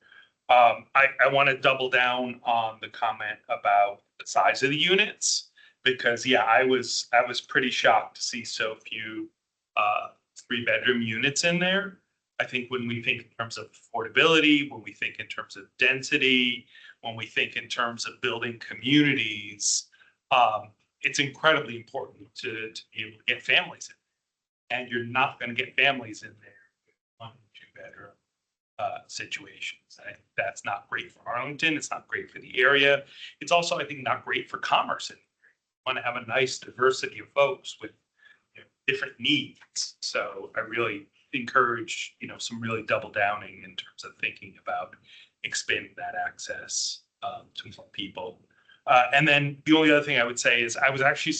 I want to double down on the comment about the size of the units, because I was pretty shocked to see so few 3-bedroom units in there. I think when we think in terms of affordability, when we think in terms of density, when we think in terms of building communities, it's incredibly important to be able to get families in. And you're not going to get families in there with 1 or 2 bedroom situations. That's not great for Arlington. It's not great for the area. It's also, I think, not great for commerce. You want to have a nice diversity of folks with different needs. So I really encourage, some really double downing in terms of thinking about expanding that access to more people. And then the only other thing I would say is I was actually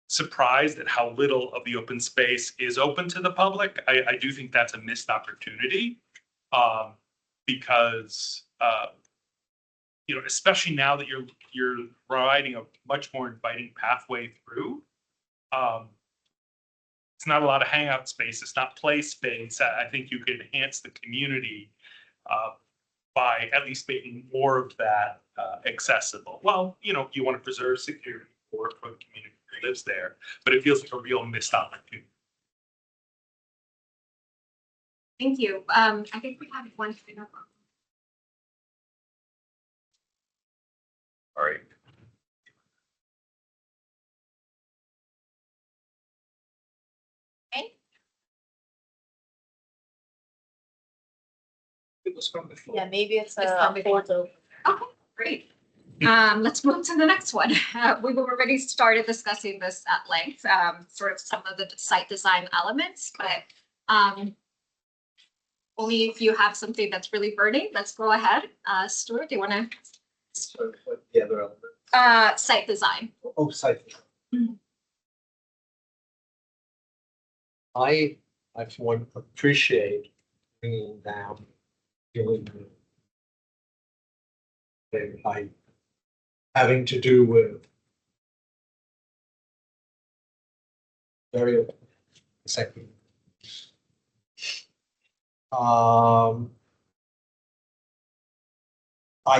surprised at how little of the open space is open to the public. I do think that's a missed opportunity because especially now that you're providing a much more inviting pathway through. It's not a lot of hangout space. It's not play space. I think you could enhance the community by at least making more of that accessible. Well, you want to preserve security for the community that lives there, but it feels like a real missed opportunity. Thank you. I think we have one final. All right. Okay. It was from before. Yeah, maybe it's It's a probably the one. holdover. Okay, great. Let's move to the next one. We've already started discussing this at length, sort of some of the site design elements, but only if you have something that's really burning, let's go ahead. Stuart, do you want to? So what the other element? Site design. Oh, site. Mhm. I for one appreciate bringing down feeling by having to do with very second. I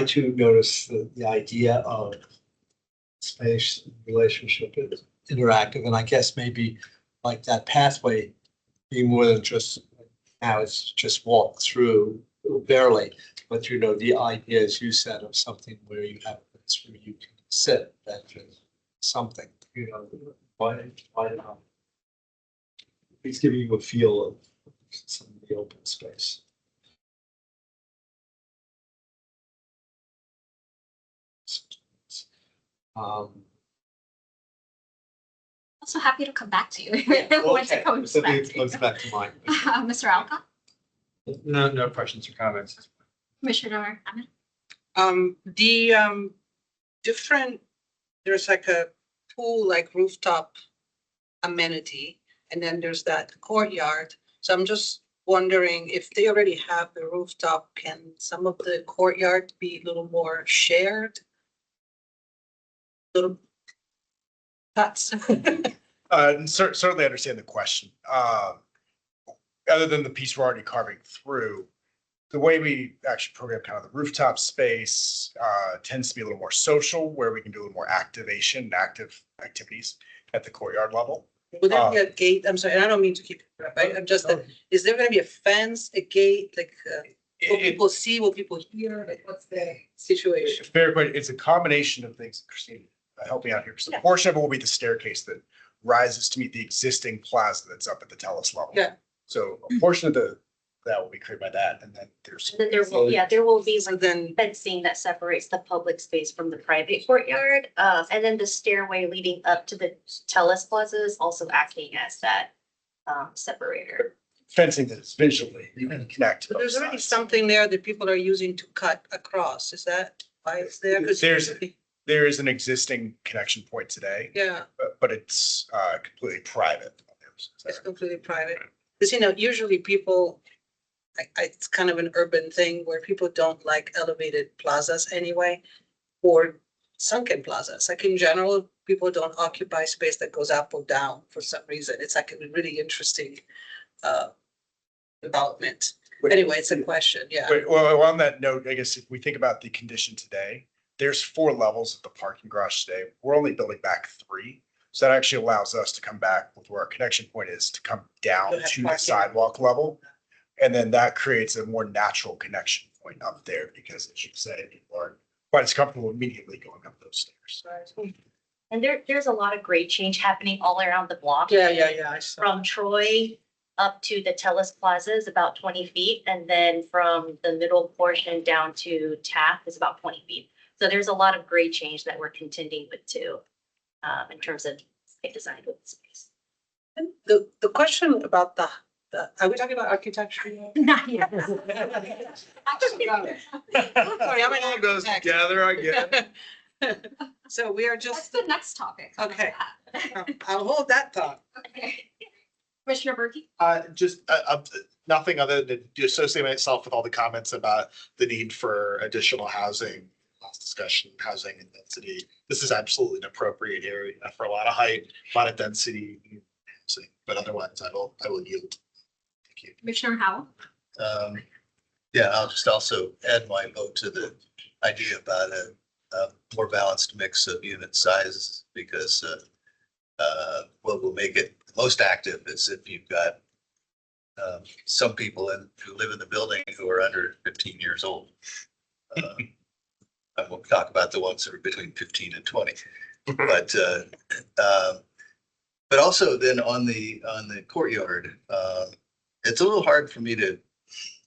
too notice the idea of space relationship is interactive, and I guess maybe like that pathway be more than just now it's just walk through barely, but you know, the idea, as you said, of something where you have a place where you can sit, that is something, you know, why not? It's giving you a feel of some of the open space. Also happy to come back to you. Once it comes back to you. Comes back to mind. Mr. Alka, No questions or comments. Commissioner Hammond. The different, there's like a pool, like rooftop amenity, and then there's that courtyard. So I'm just wondering if they already have the rooftop, can some of the courtyard be a little more shared? Little thoughts? Certainly understand the question. Other than the piece we're already carving through, the way we actually program kind of the rooftop space tends to be a little more social, where we can do a little more active activities at the courtyard level. Would there be a gate? I'm sorry, and I don't mean to keep, I'm just, is there gonna be a fence, a gate, like, will people see, will people hear, like, what's the situation? Fair question. It's a combination of things. Christine, help me out here. So a portion of it will be the staircase that rises to meet the existing plaza that's up at the Telus level. Yeah. So a portion of that will be created by that, and then there's. Then there will be So then, fencing that separates the public space from the private courtyard. And then the stairway leading up to the Telus Plaza is also acting as that separator. Fencing that is visually, you can connect. so there's already something there that people are using to cut across, is that why it's there? 'Cause There is an existing connection point today, Yeah, but it's completely private. it's completely private. Because, you know, usually people, it's kind of an urban thing where people don't like elevated plazas anyway, or sunken plazas. Like in general, people don't occupy space that goes up or down for some reason. It's like a really interesting development. Anyway, it's a question, yeah. Well, on that note, I guess if we think about the condition today, there's 4 levels of the parking garage today. We're only building back 3. So that actually allows us to come back with where our connection point is to come down You'll have to the parking. sidewalk level. And then that creates a more natural connection point up there because, as you say, people aren't quite as comfortable immediately going up those stairs. And there's a lot of grade change happening all around the block. Yeah, I saw. From Troy up to the Telus Plaza is about 20 feet. And then from the middle portion down to Taft is about 20 feet. So there's a lot of grade change that we're contending with too, in terms of site design with space. The question about the, are we talking about architecture? Not yet. Sorry, I'm an All goes together, I get it. So we are That's just, the next topic. Okay. I'll hold that thought. Okay. Commissioner Berkey? Just nothing other than to associate myself with all the comments about the need for additional housing. Last discussion, housing and density. This is absolutely an appropriate area for a lot of height, a lot of density. But otherwise, I will yield. Thank you. Commissioner Howell? Yeah, I'll just also add my vote to the idea about a more balanced mix of unit sizes because what will make it most active is if you've got some people who live in the building who are under 15 years old. I won't talk about the ones that are between 15 and 20, but also then on the courtyard, it's a little hard for me to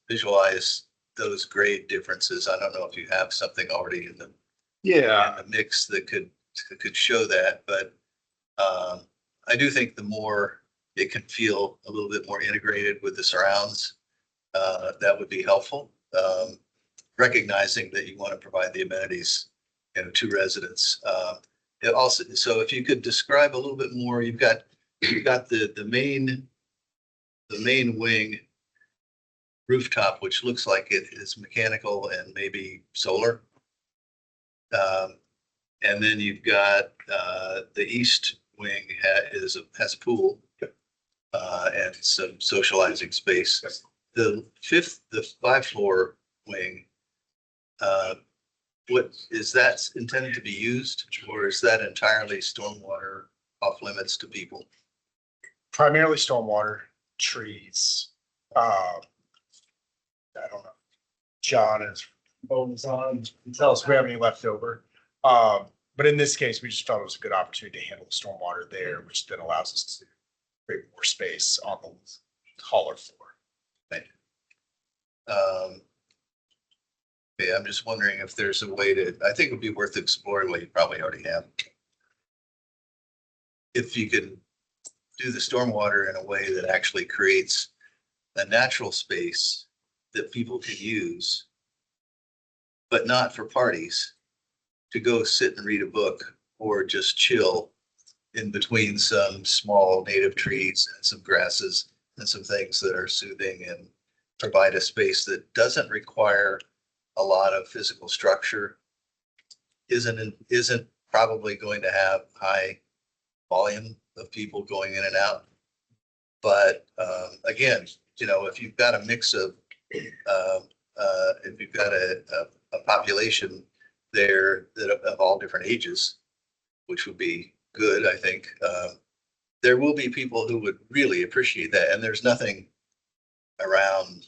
visualize those grade differences. I don't know if you have something already in the mix that could show that, but I do think the more it can feel a little bit more integrated with the surrounds, that would be helpful. Recognizing that you want to provide the amenities, to residents. It also, so if you could describe a little bit more, you've got the main wing rooftop, which looks like it is mechanical and maybe solar. And then you've got the east wing has a pool and some socializing space. The 5th-floor wing, what is that intended to be used, or is that entirely stormwater off limits to people? Primarily stormwater, trees. I don't know. John is Bowman's on. Tell us if we have any left over. But in this case, we just felt it was a good opportunity to handle the stormwater there, which then allows us to create more space on the taller floor. Thank you. Okay, I'm just wondering if there's a way to, I think it would be worth exploring what you probably already have. If you can do the stormwater in a way that actually creates a natural space that people can use, but not for parties, to go sit and read a book or just chill in between some small native trees and some grasses and some things that are soothing and provide a space that doesn't require a lot of physical structure, isn't probably going to have high volume of people going in and out. But again, if you've got a mix of, if you've got a population there that of all different ages, which would be good, I think, there will be people who would really appreciate that. And there's nothing around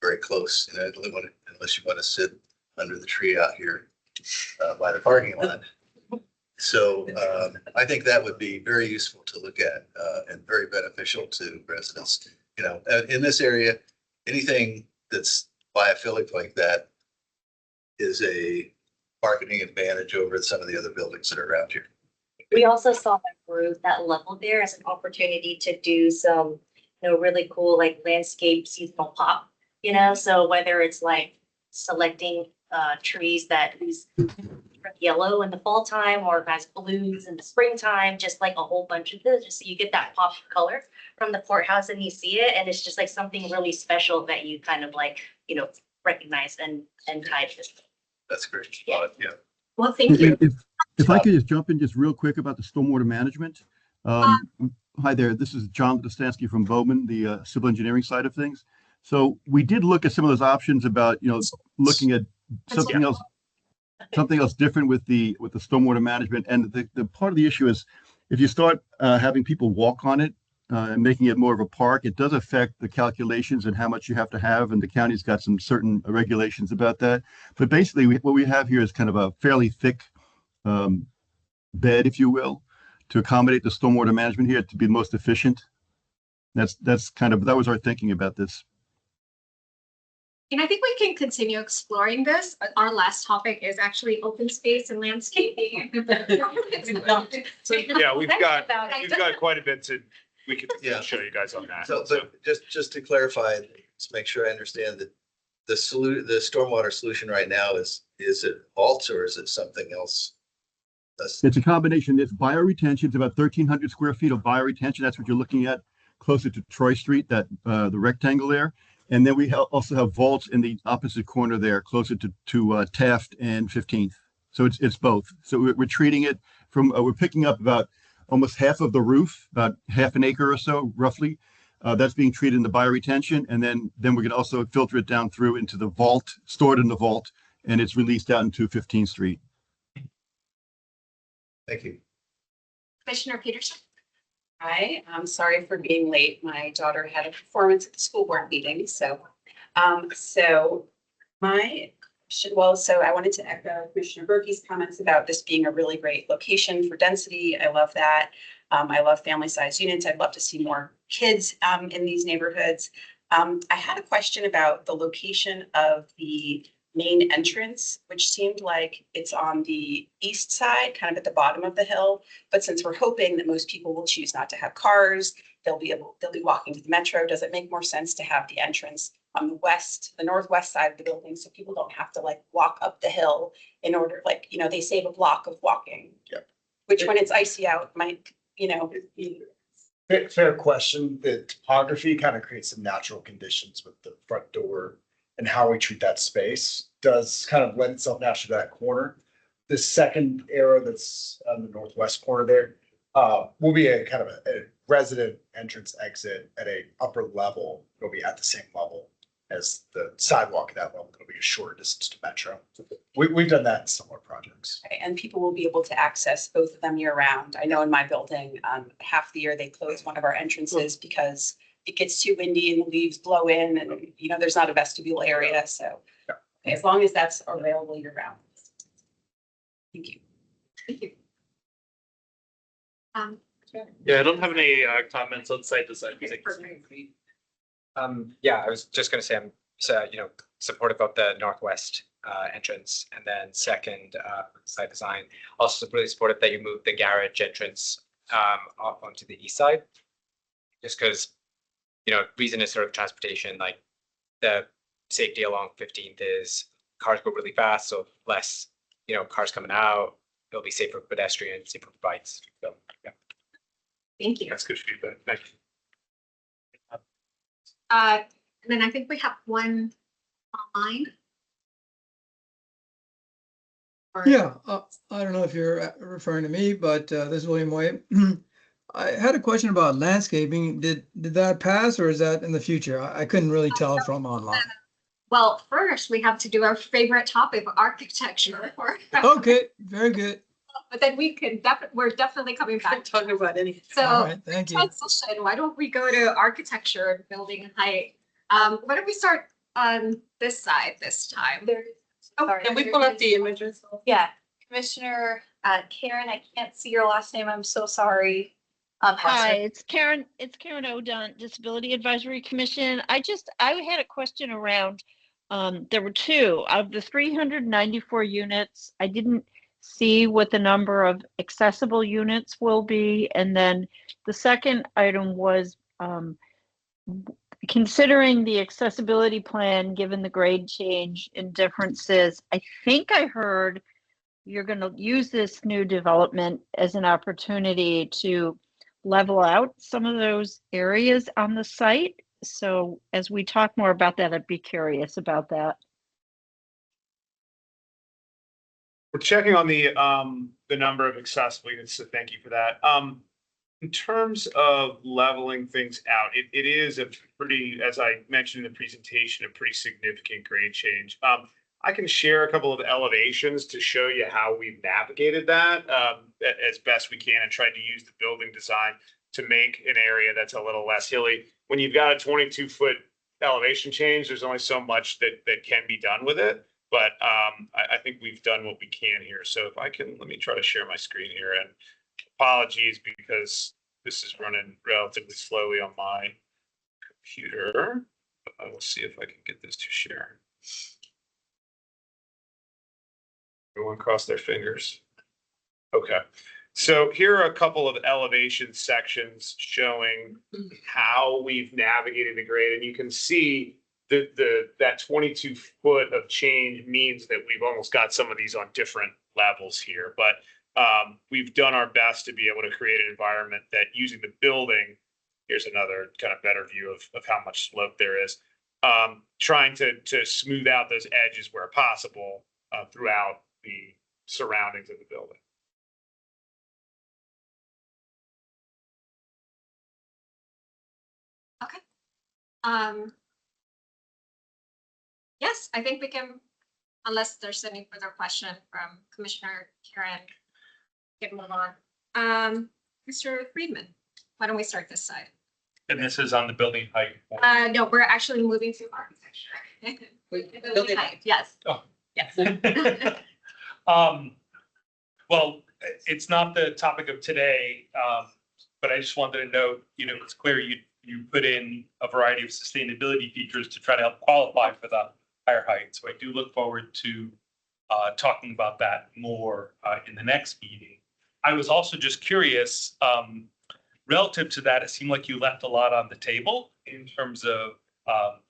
very close, unless you want to sit under the tree out here by the parking lot. So I think that would be very useful to look at and very beneficial to residents. In this area, anything that's biophilic like that is a marketing advantage over some of the other buildings that are around here. We also saw that level there as an opportunity to do some, really cool like landscape seasonal pop, so whether it's like selecting trees that is yellow in the fall time or has blues in the springtime, just like a whole bunch of this, just so you get that pop of color from the courthouse and you see it. And it's just like something really special that you kind of like, recognize and tie to this. That's great. Yeah. Well, thank you. If I could just jump in just real quick about the stormwater management. Hi there, this is John Dostansky from Bowman, the civil engineering side of things. So we did look at some of those options about, looking at something else different with the stormwater management. And the part of the issue is if you start having people walk on it and making it more of a park, it does affect the calculations and how much you have to have. And the county's got some certain regulations about that. But basically what we have here is kind of a fairly thick bed, if you will, to accommodate the stormwater management here to be the most efficient. That was our thinking about this. And I think we can continue exploring this. Our last topic is actually open space and landscaping. So, yeah, we've got quite a bit we could show you guys on that. So just to clarify, let's make sure I understand that the stormwater solution right now is it vaults or is it something else? It's a combination. It's bioretention. It's about 1,300 square feet of bioretention. That's what you're looking at closer to Troy Street, the rectangle there. And then we also have vaults in the opposite corner there, closer to Taft and 15th. So it's both. So we're treating it from, we're picking up about almost half of the roof, about half an acre or so, roughly. That's being treated in the bioretention. And then we're going to also filter it down through into the vault, stored in the vault, and it's released out into 15th Street. Thank you. Commissioner Peterson. Hi, I'm sorry for being late. My daughter had a performance at the school board meeting, so I wanted to echo Commissioner Berkey's comments about this being a really great location for density. I love that. I love family-sized units. I'd love to see more kids in these neighborhoods. I had a question about the location of the main entrance, which seemed like it's on the east side, kind of at the bottom of the hill. But since we're hoping that most people will choose not to have cars, they'll be walking to the metro. Does it make more sense to have the entrance on the northwest side of the building, so people don't have to like walk up the hill in order, like, they save a block of walking? Yep. Which when it's icy out might, be. Fair question. The topography kind of creates some natural conditions with the front door and how we treat that space does kind of lend itself naturally to that corner. The second arrow that's on the northwest corner there will be a kind of a resident entrance exit at a upper level. It'll be at the same level as the sidewalk at that level. It'll be a shorter distance to Metro. We've done that in similar projects. And people will be able to access both of them year round. I know in my building, half the year they close one of our entrances because it gets too windy and the leaves blow in and, there's not a vestibule area. So as long as that's available year round. Thank you. Thank you. Yeah, I don't have any comments on site design. Yeah, I was just gonna say I'm supportive of the northwest entrance, and then second site design. Also really supportive that you moved the garage entrance off onto the east side, just because reason is sort of transportation. Like the safety along 15th is cars go really fast, so less cars coming out. It'll be safer for pedestrians, safer for bikes. So yeah. Thank you. That's good feedback. Thank you. And then I think we have one online. Yeah, I don't know if you're referring to me, but this is William White. I had a question about landscaping. Did that pass or is that in the future? I couldn't really tell from online. Well, first we have to do our favorite topic, architecture. Okay, very good. But then we're definitely coming back. Talking about anything. So All right, thank you. transition, why don't we go to architecture and building and height? Why don't we start on this side this time? Can we pull up the images? Yeah, Commissioner Karen, I can't see your last name. I'm so sorry. Hi, it's Karen Odont, Disability Advisory Commission. I had a question around, there were two of the 394 units. I didn't see what the number of accessible units will be. And then the second item was considering the accessibility plan, given the grade change and differences. I think I heard you're going to use this new development as an opportunity to level out some of those areas on the site. So as we talk more about that, I'd be curious about that. We're checking on the number of accessible units, so thank you for that. In terms of leveling things out, it is a pretty, as I mentioned in the presentation, a pretty significant grade change. I can share a couple of elevations to show you how we've navigated that as best we can and tried to use the building design to make an area that's a little less hilly. When you've got a 22-foot elevation change, there's only so much that can be done with it. But I think we've done what we can here. So if I can, let me try to share my screen here. And apologies because this is running relatively slowly on my computer. I will see if I can get this to share. Everyone cross their fingers. Okay. So here are a couple of elevation sections showing how we've navigated the grade. And you can see that 22 foot of change means that we've almost got some of these on different levels here. But we've done our best to be able to create an environment that using the building, here's another kind of better view of how much slope there is, trying to smooth out those edges where possible throughout the surroundings of the building. Okay. Yes, I think we can, unless there's any further question from Commissioner Karen, get move on. Mr. Friedman, why don't we start this side? And this is on the building height. No, we're actually moving to architecture. Building height, yes. Oh. Yes. Well, it's not the topic of today, but I just wanted to note, it's clear you put in a variety of sustainability features to try to help qualify for the higher height. So I do look forward to talking about that more in the next meeting. I was also just curious, relative to that, it seemed like you left a lot on the table in terms of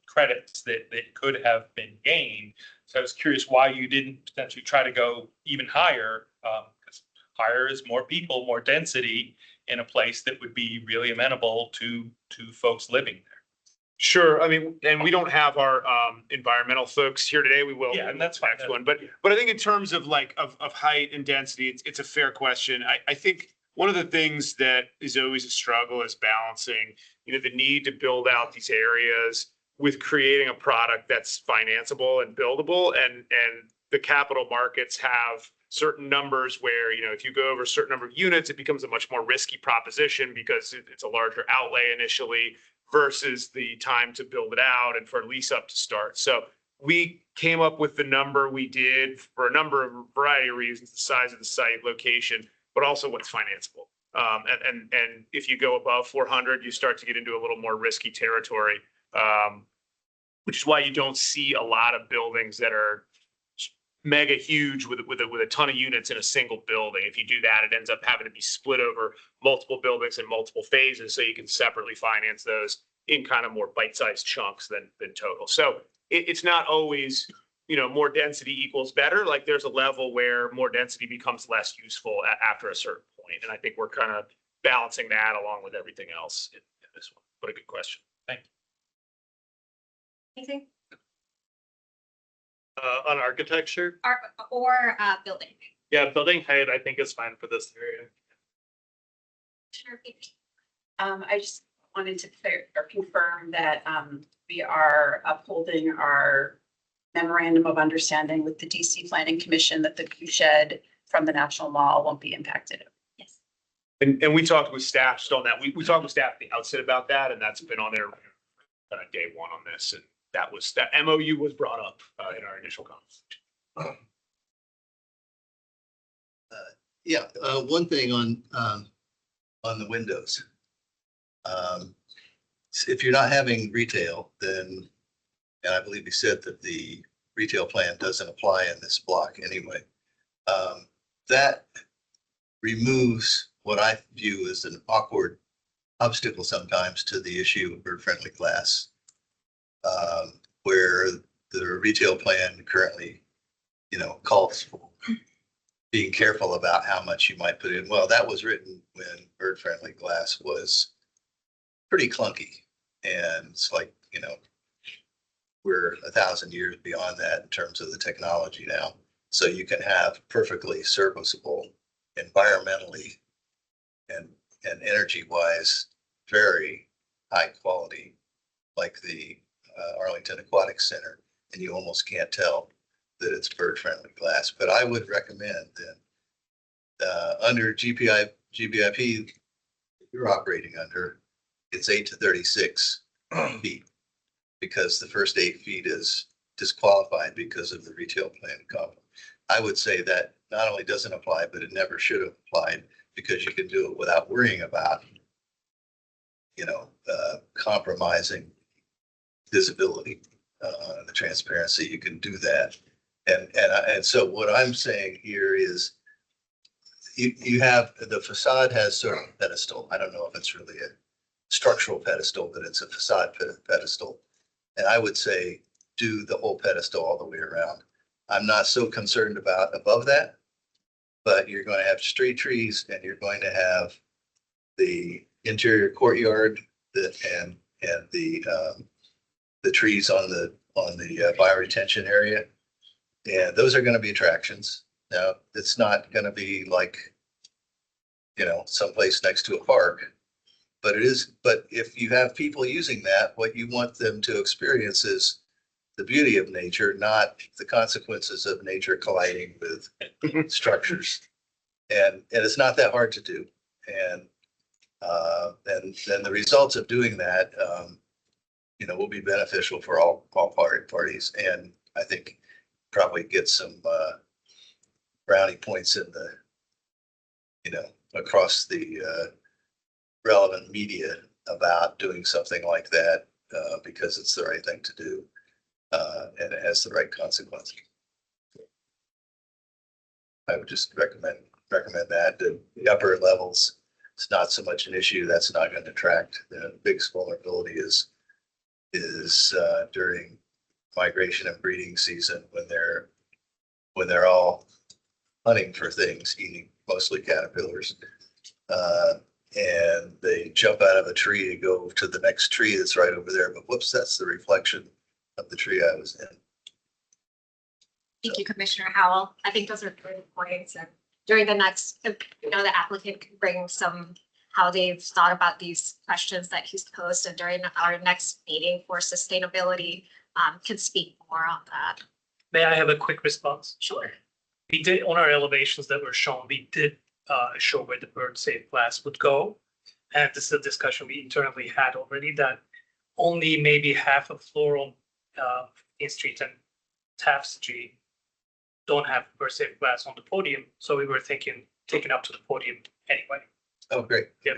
credits that could have been gained. So I was curious why you didn't potentially try to go even higher, because higher is more people, more density in a place that would be really amenable to folks living there. Sure. I mean, and we don't have our environmental folks here today. We will. Yeah, and that's fine. Next one. But I think in terms of like of height and density, it's a fair question. I think one of the things that is always a struggle is balancing, the need to build out these areas with creating a product that's financeable and buildable. And the capital markets have certain numbers where, if you go over a certain number of units, it becomes a much more risky proposition because it's a larger outlay initially versus the time to build it out and for lease up to start. So we came up with the number we did for a number of variety of reasons, the size of the site, location, but also what's financeable. And if you go above 400, you start to get into a little more risky territory, which is why you don't see a lot of buildings that are mega huge with a ton of units in a single building. If you do that, it ends up having to be split over multiple buildings in multiple phases, so you can separately finance those in kind of more bite-sized chunks than total. So it's not always, more density equals better. Like there's a level where more density becomes less useful after a certain point. And I think we're kind of balancing that along with everything else in this one. What a good question. Thank you. Anything? On architecture? Or building. Yeah, building height, I think is fine for this area. I just wanted to confirm that we are upholding our memorandum of understanding with the DC Planning Commission that the view shed from the National Mall won't be impacted. Yes. And we talked with staff just on that. We talked with staff at the outset about that, and that's been on their day one on this. And that MOU was brought up in our initial conversation. Yeah, one thing on the windows. If you're not having retail, then, and I believe you said that the retail plan doesn't apply in this block anyway. That removes what I view as an awkward obstacle sometimes to the issue of bird-friendly glass, where the retail plan currently, calls for being careful about how much you might put in. Well, that was written when bird-friendly glass was pretty clunky. And it's like, we're 1,000 years beyond that in terms of the technology now. So you can have perfectly serviceable, environmentally and energy-wise, very high quality, like the Arlington Aquatic Center, and you almost can't tell that it's bird-friendly glass. But I would recommend that under GBIP you're operating under, it's 8 to 36 feet, because the first 8 feet is disqualified because of the retail plan conflict. I would say that not only doesn't apply, but it never should have applied, because you can do it without worrying about, compromising visibility, the transparency. You can do that. And so what I'm saying here is you have, the facade has sort of a pedestal. I don't know if it's really a structural pedestal, but it's a facade pedestal. And I would say do the whole pedestal all the way around. I'm not so concerned about above that, but you're going to have street trees, and you're going to have the interior courtyard and the trees on the bioretention area. And those are going to be attractions. Now, it's not going to be like, someplace next to a park, but it is. But if you have people using that, what you want them to experience is the beauty of nature, not the consequences of nature colliding with structures. And it's not that hard to do. And then the results of doing that, will be beneficial for all parties. And I think probably get some brownie points in the, across the relevant media about doing something like that, because it's the right thing to do, and it has the right consequences. I would just recommend that. The upper levels, it's not so much an issue. That's not going to detract. The biggest vulnerability is during migration and breeding season when they're all hunting for things, eating mostly caterpillars. And they jump out of a tree to go to the next tree that's right over there. But whoops, that's the reflection of the tree I was in. Thank you, Commissioner Howell. I think those are great points. And during the next, the applicant can bring some, how they've thought about these questions that he's posed, and during our next meeting for sustainability, can speak more on that. May I have a quick response? Sure. We did, on our elevations that were shown, we did show where the bird safe glass would go. And this is a discussion we internally had already, that only maybe half of floor on in Street and Taft Street don't have bird safe glass on the podium. So we were thinking taking up to the podium anyway. Oh, great. Yeah.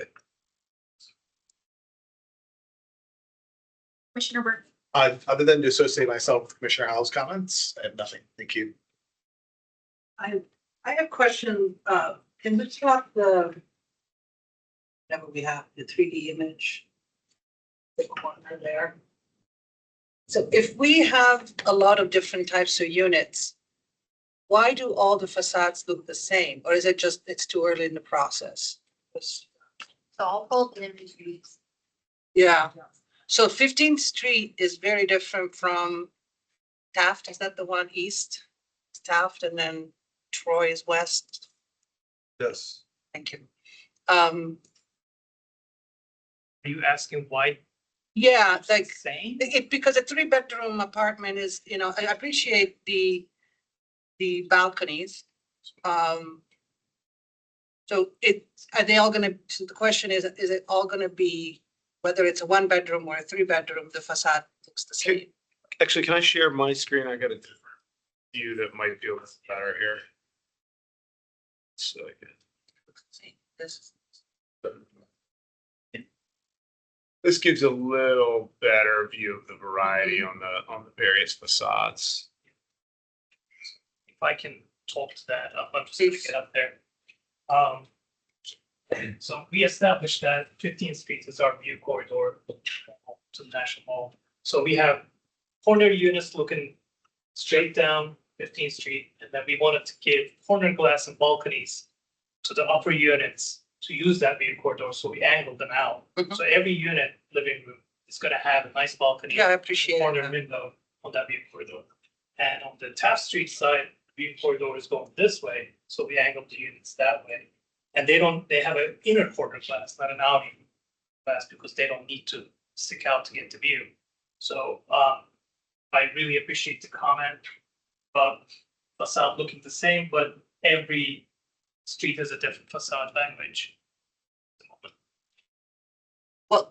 Commissioner Burke. Other than to associate myself with Commissioner Howell's comments, I have nothing. Thank you. I have a question, can we talk whatever we have, the 3D image? The corner there. So if we have a lot of different types of units, why do all the facades look the same? Or is it just, it's too early in the process? So I'll pull the images. Yeah, so 15th Street is very different from Taft, is that the one east? Taft, and then Troy is west. Yes. Thank you. Are you asking why? Yeah, like Same? because a 3-bedroom apartment is, I appreciate the balconies. So are they all gonna, so the question is it all gonna be, whether it's a 1-bedroom or a 3-bedroom, the facade looks the same? Actually, can I share my screen? I got a different view that might feel better here. So this gives a little better view of the variety on the various facades. If I can talk to that, I'm just gonna get up there. So we established that 15th Street is our view corridor to the National Mall. So we have corner units looking straight down 15th Street, and then we wanted to give corner glass and balconies to the upper units to use that view corridor, so we angled them out. So every unit, living room, is gonna have a nice balcony. Yeah, I appreciate corner that. window on that view corridor. And on the Taft Street side, the view corridor is going this way, so we angled the units that way. And they have an inner corner glass, not an outer glass, because they don't need to stick out to get the view. So I really appreciate the comment about facade looking the same, but every street has a different facade language. Well,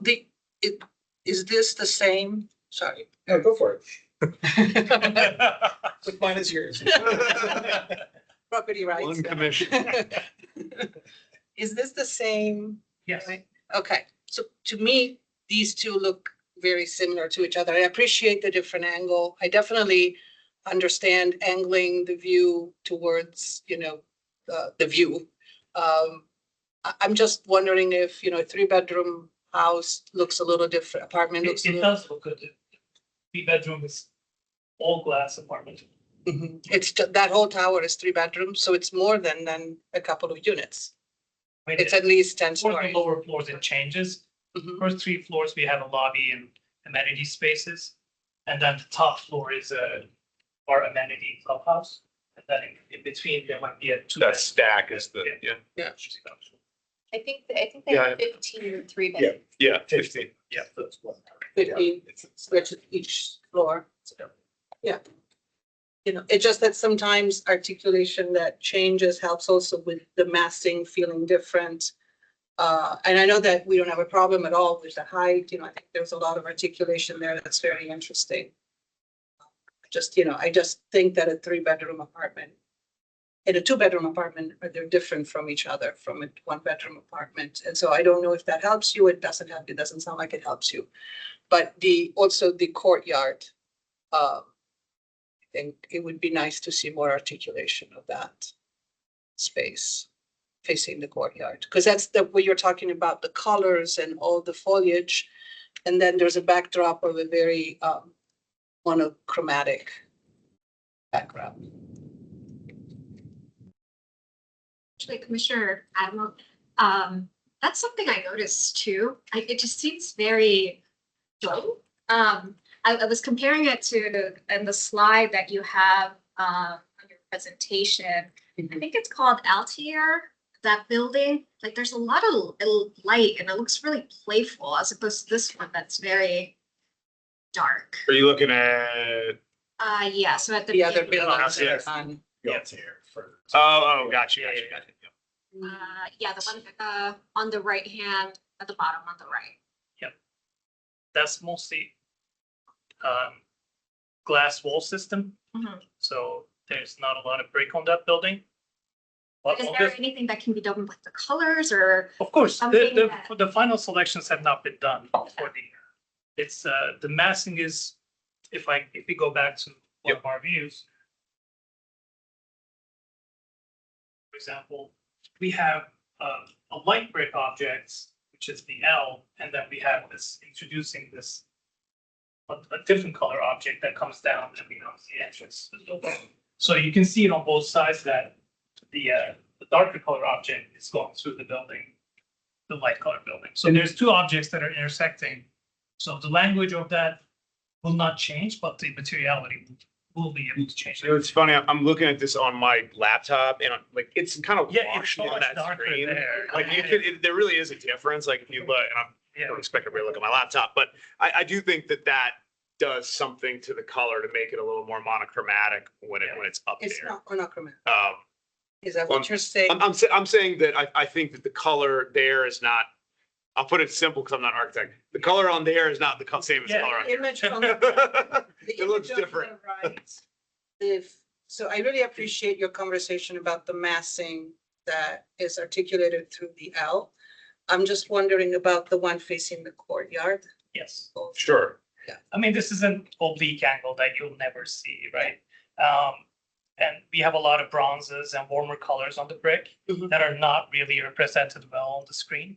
is this the same? Sorry. No, go for it. But mine is yours. Property rights. One commission. Is this the same? Yes. Okay, so to me, these two look very similar to each other. I appreciate the different angle. I definitely understand angling the view towards, the view. I'm just wondering if, a 3-bedroom house looks a little different, apartment looks. It does look good. 3-bedroom is all glass apartment. It's that whole tower is 3 bedrooms, so it's more than a couple of units. I mean, It's at least 10 for the stories. lower floors, it changes. First 3 floors, we have a lobby and amenity spaces. And then the top floor is our amenity clubhouse. And then in between, there might be a 2. That stack is the, yeah. I think they have 15 3-bedrooms. Yeah, 15. Yeah. 15, which each floor. Yeah. It's just that sometimes articulation that changes helps also with the massing feeling different. And I know that we don't have a problem at all with the height, I think there's a lot of articulation there that's very interesting. I just think that a 3-bedroom apartment in a two-bedroom apartment, or they're different from each other from a one-bedroom apartment. And so I don't know if that helps you. It doesn't help. It doesn't sound like it helps you. But also the courtyard, I think it would be nice to see more articulation of that space facing the courtyard. Because that's what you're talking about, the colors and all the foliage. And then there's a backdrop of a very monochromatic background. Actually, Commissioner Admiral, that's something I noticed too. It just seems very low. I was comparing it to in the slide that you have on your presentation. I think it's called Altair, that building. Like there's a lot of light and it looks really playful as opposed to this one that's very dark. Are you looking at? Yeah, so at The other beginning- buildings yeah. that are on. Got you. Yeah, the one on the right hand, at the bottom on the right. That's mostly glass wall system. Mhm. So there's not a lot of brick on that building. But Is there anything that can be done with the colors or? of course, something that- the final selections have not been done for it's the massing is, if we go back to one of our views. For example, we have a light brick objects, which is the L, and then we have this introducing this a different color object that comes down and becomes the entrance to the building. So you can see it on both sides that the darker color object is going through the building, the light color building. So there's two objects that are intersecting. So the language of that will not change, but the materiality will be able to change. You know, it's funny. I'm looking at this on my laptop, and like it's kind of Yeah, it's washed so on much that darker screen. there. Like you could, there really is a difference. Like if you look, and I don't expect everybody to look at my laptop, but I do think that does something to the color to make it a little more monochromatic when it's up It's there. not monochromatic. Um, Is that what you're saying? I'm saying that I think that the color there is not. I'll put it simple because I'm not an architect. The color on there is not the same as the color on here. Image on the It looks image on the different. right. So I really appreciate your conversation about the massing that is articulated through the L. I'm just wondering about the one facing the courtyard. Yes. Sure. Yeah. I mean, this is an oblique angle that you'll never see, right? And we have a lot of bronzes and warmer colors on the brick that are not really represented well on the screen.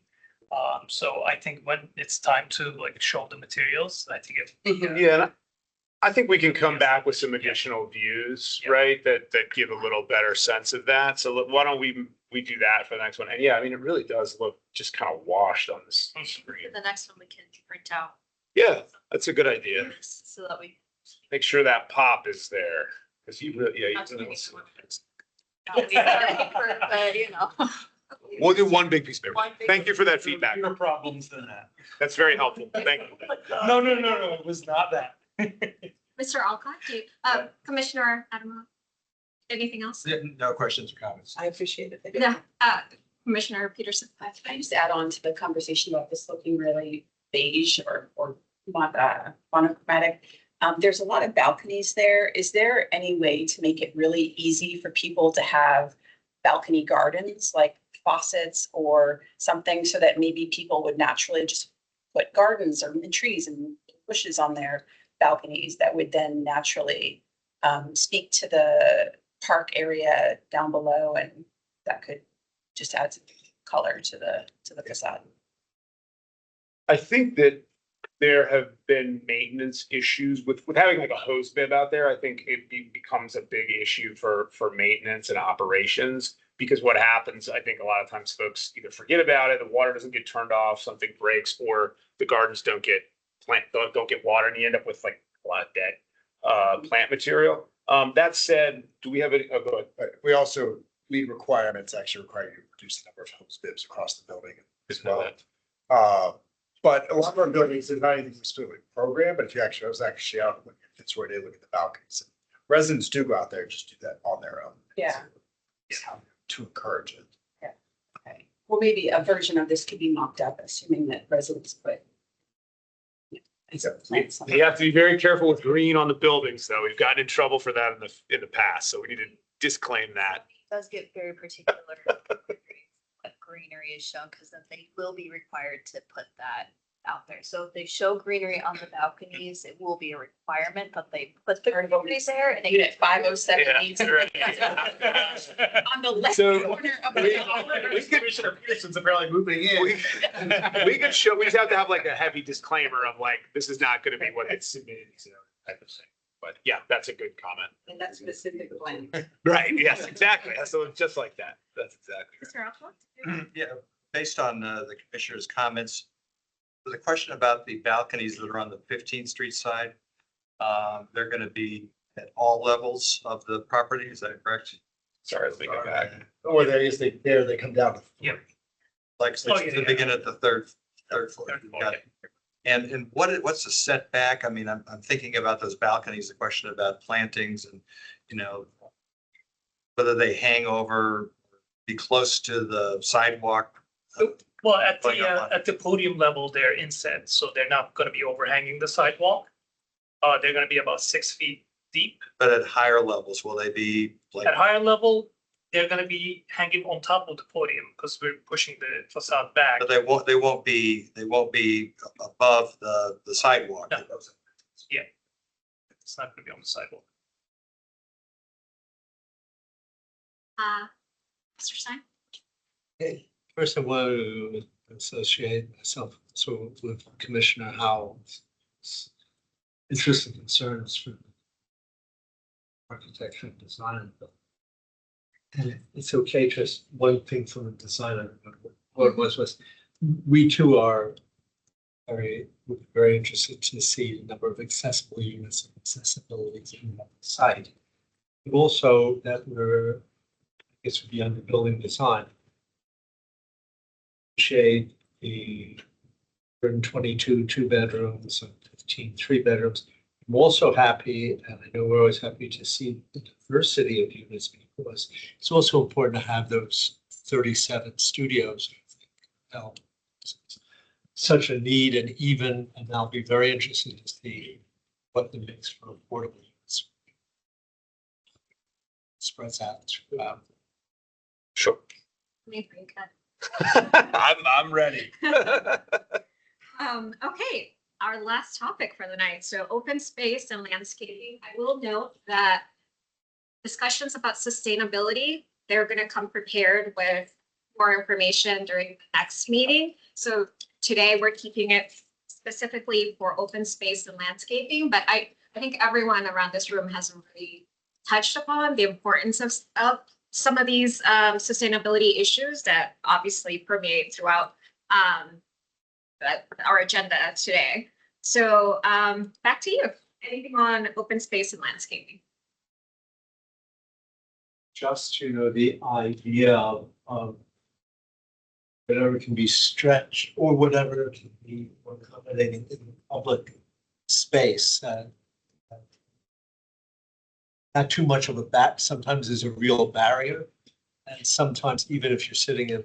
So I think when it's time to like show the materials, I think it. Yeah, and I think we can come back with some additional views, right? That give a little better sense of that. So why don't we do that for the next one? And yeah, I mean, it really does look just kind of washed on this screen. The next one we can print out Yeah, that's a so so that we. make sure that pop is there. Because you really, yeah. But you know. We'll do one big piece of paper. Thank you for that feedback. Bigger problems than that. That's very helpful. Thank you. No, it was not that. Mr. Alcott, Commissioner Admiral, anything else? No questions or comments. I appreciate it. No, Commissioner Peterson. Can I just add on to the conversation about this looking really beige or monochromatic? There's a lot of balconies there. Is there any way to make it really easy for people to have balcony gardens, like faucets or something, so that maybe people would naturally just put gardens or trees and bushes on their balconies that would then naturally speak to the park area down below, and that could just add some color to the facade. I think that there have been maintenance issues with having like a hose bib out there. I think it becomes a big issue for maintenance and operations, because what happens, I think a lot of times folks either forget about it, the water doesn't get turned off, something breaks, or the gardens don't get water, and you end up with like a lot of dead plant material. That said, do we have any? Oh, go ahead. We also, lead requirements actually require you to reduce the number of hose bibs across the building as well. But a lot of our buildings, there's not anything specifically programmed, but if you actually, I was actually out looking at Fitzroy Day, look at the balconies. Residents do go out there and just do that on their own. Yeah. To encourage it. Yeah. Okay. Well, maybe a version of this could be mocked up, assuming that residents put. You have to be very careful with green on the buildings, though. We've gotten in trouble for that in the past, so we need to disclaim that. does get very particular what greenery is shown, because then they will be required to put that out there. So if they show greenery on the balconies, it will be a requirement, but they put the greenery there and Unit 507 Yeah, needs right. on the left So, corner of we- the. Commissioner Peterson's apparently moving in. We could show, we just have to have like a heavy disclaimer of like, this is not gonna be what it's submitted, so type of thing. But yeah, that's a good comment. And that's specific plan. Right, yes, exactly. So it's just like that. That's exactly right. Mr. Alcott? Yeah, based on the commissioner's comments, there's a question about the balconies that are on the 15th Street side. They're going to be at all levels of the property, is that correct? Sorry, let me go back. Or they come down. Yeah. Like, Oh, yeah, they yeah. begin at the third floor. Third floor, Got it. And what's the setback? I mean, I'm thinking about those balconies, the question about plantings and, you know, whether they hang over, be close to the sidewalk. Well, at Going up on- the podium level, they're inset, so they're not gonna be overhanging the sidewalk. They're gonna be about 6 feet deep. But at higher levels, will they be like? At higher level, they're gonna be hanging on top of the podium because we're pushing the facade back. But they won't be above the sidewalk. No. Yeah. It's not gonna be on the sidewalk. Mr. Stein? Okay, first I want to associate myself with Commissioner Howell's interest and concerns for architecture and design. And it's okay, just one thing from the designer, what it was, we too are very interested to see the number of accessible units and accessibility in the site. But also that I guess would be under building design. Shade the 122 two bedrooms and 15 three bedrooms. I'm also happy, and I know we're always happy to see the diversity of units because it's also important to have those 37 studios. Such a need, and I'll be very interested to see what the mix for affordable units spreads out throughout. Sure. Me think that. I'm ready. Okay, our last topic for the night. So open space and landscaping. I will note that discussions about sustainability, they're going to come prepared with more information during the next meeting. So today we're keeping it specifically for open space and landscaping, but I think everyone around this room has already touched upon the importance of some of these sustainability issues that obviously permeate throughout our agenda today. So back to you. Anything on open space and landscaping? Just, the idea of whatever can be stretched or whatever can be accommodating in public space. Not too much of a bat, sometimes is a real barrier. And sometimes even if you're sitting in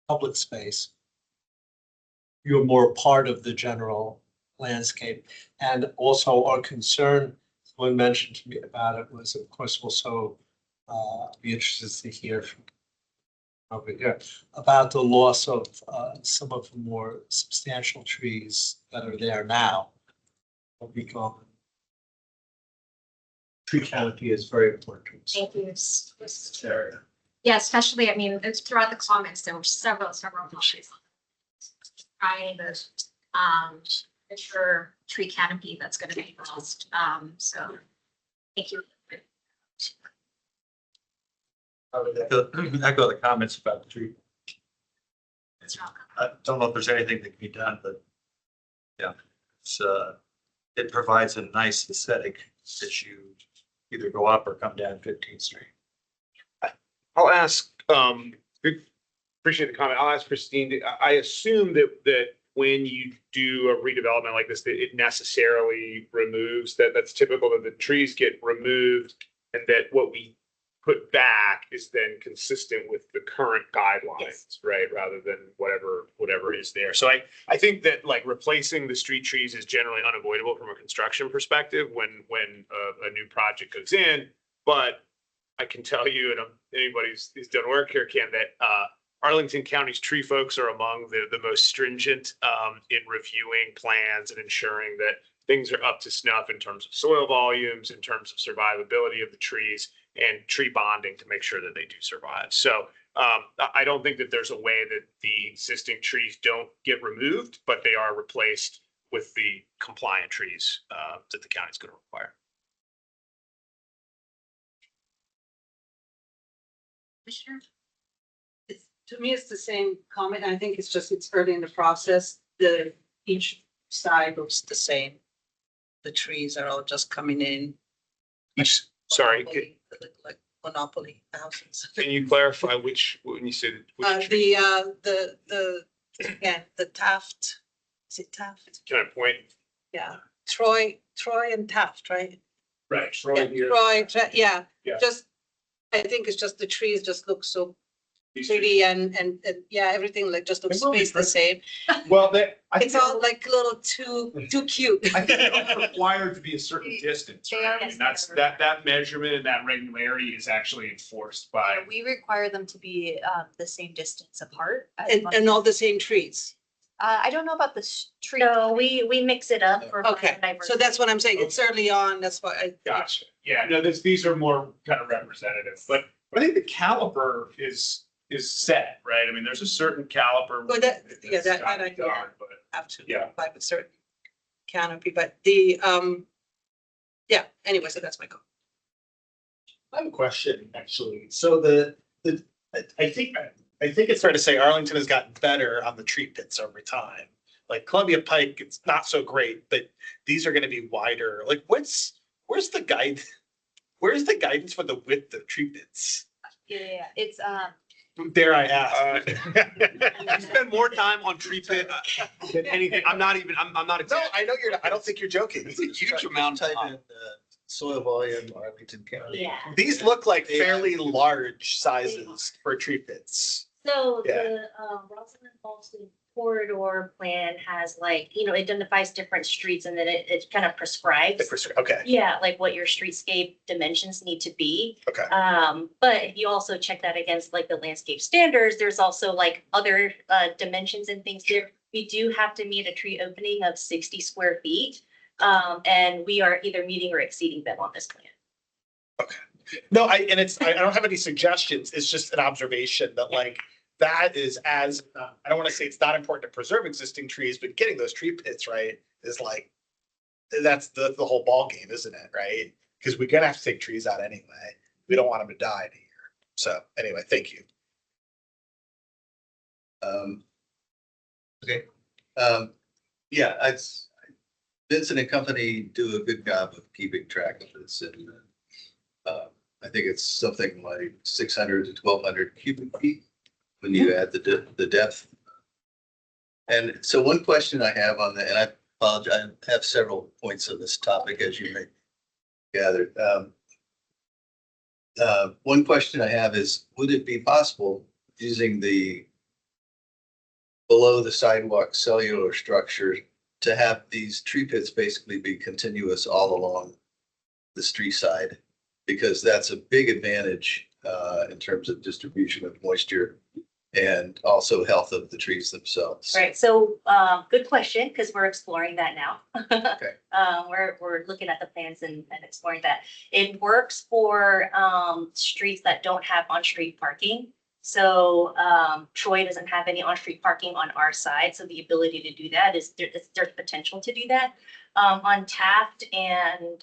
public space, you're more part of the general landscape. And also our concern, someone mentioned to me about it, was of course also be interested to hear from over here about the loss of some of the more substantial trees that are there now. Will be gone. Tree canopy is very important. Thank you. This area. Yeah, especially, I mean, it's throughout the comments, there were several comments. Trying to ensure tree canopy that's going to be lost. So thank you. I would echo the comments about the tree. I don't know if there's anything that can be done, but yeah, it provides a nice aesthetic as you either go up or come down 15th Street. I'll ask, appreciate the comment. I'll ask Christine, I assume that when you do a redevelopment like this, that it necessarily removes, that's typical that the trees get removed and that what we put back is then consistent with the current guidelines, right? Rather than whatever is there. So I think that like replacing the street trees is generally unavoidable from a construction perspective when a new project goes in, but I can tell you, and anybody who's done work here can, that Arlington County's tree folks are among the most stringent in reviewing plans and ensuring that things are up to snuff in terms of soil volumes, in terms of survivability of the trees, and tree bonding to make sure that they do survive. So I don't think that there's a way that the existing trees don't get removed, but they are replaced with the compliant trees that the county's going to require. Commissioner? To me, it's the same comment. I think it's early in the process. Each side looks the same. The trees are all just coming in. Sorry, They look like monopoly houses. can you clarify when you said which The Taft, is it Taft? Can I point? Yeah, Troy and Taft, right? Right. Yeah, Troy, yeah, Yeah. just, I think it's just the trees just look so pretty and yeah, everything like just looks They will be spaced the pretty. same. Well, It's all like a little too cute. I think they're required to be a certain distance, They right? are I mean, that measurement and that regularity is actually enforced by. We require them to be the same distance apart. as And, long and as- all the same trees. I don't know about the tree. No, we mix it up for. Okay, so that's what I'm saying. It's early on, that's why I. Gotcha. Yeah, no, these are more kind of representative, but I think the caliper is set, right? I mean, there's a certain caliper. Well, that that's I gotta be done, but have to yeah. apply with certain canopy, but the, yeah, anyway, so that's my call. I have a question, actually. So I think it's fair to say Arlington has gotten better on the tree pits over time. Like Columbia Pike, it's not so great, but these are gonna be wider. Like where's the guide? Where's the guidance for the width of tree pits? Yeah, it's Dare I ask? You spend more time on tree pit than anything. I'm not. No, I know you're not. I don't think you're joking. It's a huge amount of time. Soil volume, Arlington County. Yeah. These look like fairly large sizes for tree pits. So Yeah. the Rosalind Boston corridor plan has identifies different streets and then it kind of prescribes. Okay. Yeah, like what your streetscape dimensions need to be. Okay. But if you also check that against like the landscape standards, there's also like other dimensions and things there. We do have to meet a tree opening of 60 square feet. And we are either meeting or exceeding them on this plan. No, I don't have any suggestions. It's just an observation that like, that is as, I don't want to say it's not important to preserve existing trees, but getting those tree pits right is like, that's the whole ball game, isn't it? Right? Because we're gonna have to take trees out anyway. We don't want them to die in a year. So anyway, thank you. Okay. Yeah, Vincent and company do a good job of keeping track of this, and I think it's something like 600 to 1,200 cubic feet when you add the depth. And so one question I have on that, and I apologize, I have several points on this topic, as you may gather. One question I have is, would it be possible using the below the sidewalk cellular structure to have these tree pits basically be continuous all along the street side? Because that's a big advantage in terms of distribution of moisture and also health of the trees themselves. Right, so good question, because we're exploring that now. Okay. We're looking at the plans and exploring that. It works for streets that don't have on-street parking. So Troy doesn't have any on-street parking on our side, so the ability to do that is there's potential to do that. On Taft and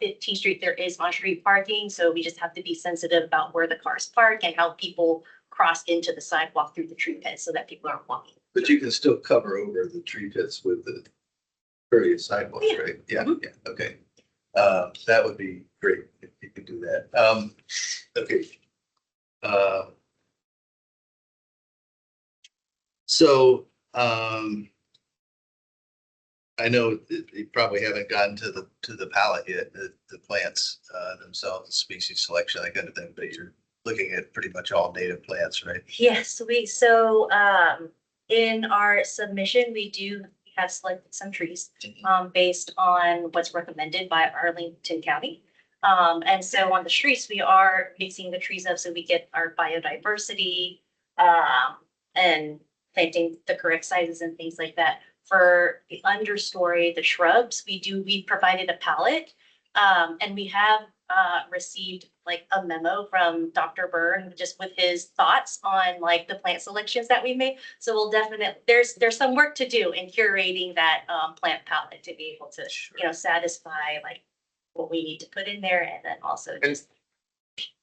15th Street, there is on-street parking, so we just have to be sensitive about where the cars park and how people cross into the sidewalk through the tree pit so that people aren't walking. But you can still cover over the tree pits with the pervious sidewalk, Yeah. right? Yeah, yeah, okay. That would be great if you could do that. Okay. So I know that you probably haven't gotten to the palette yet, the plants themselves, the species selection, that kind of thing, but you're looking at pretty much all native plants, right? Yes, in our submission, we have selected some trees based on what's recommended by Arlington County. And so on the streets, we are mixing the trees up so we get our biodiversity, and planting the correct sizes and things like that. For the understory, the shrubs, we provided a palette. And we have received like a memo from Dr. Byrne just with his thoughts on like the plant selections that we made. So we'll definitely, there's some work to do in curating that plant palette to be able to, you know, satisfy like what we need to put in there, and then also just.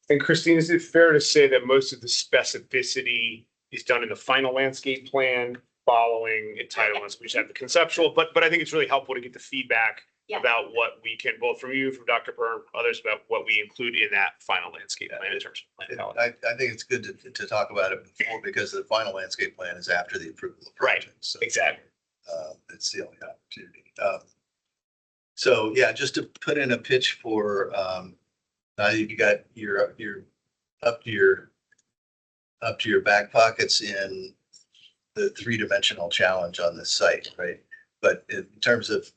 And Christine, is it fair to say that most of the specificity is done in the final landscape plan following entitlements? We just have the conceptual, but I think it's really helpful to get the feedback about what we can, both from you, from Dr. Byrne, others, about what we include in that final landscape plan in terms of plant palette. I think it's good to talk about it before, because the final landscape plan is after the approval of the project. So, exactly. It's the only opportunity. So yeah, just to put in a pitch for, now you got your up to your back pockets in the 3-dimensional challenge on this site, right? But in terms of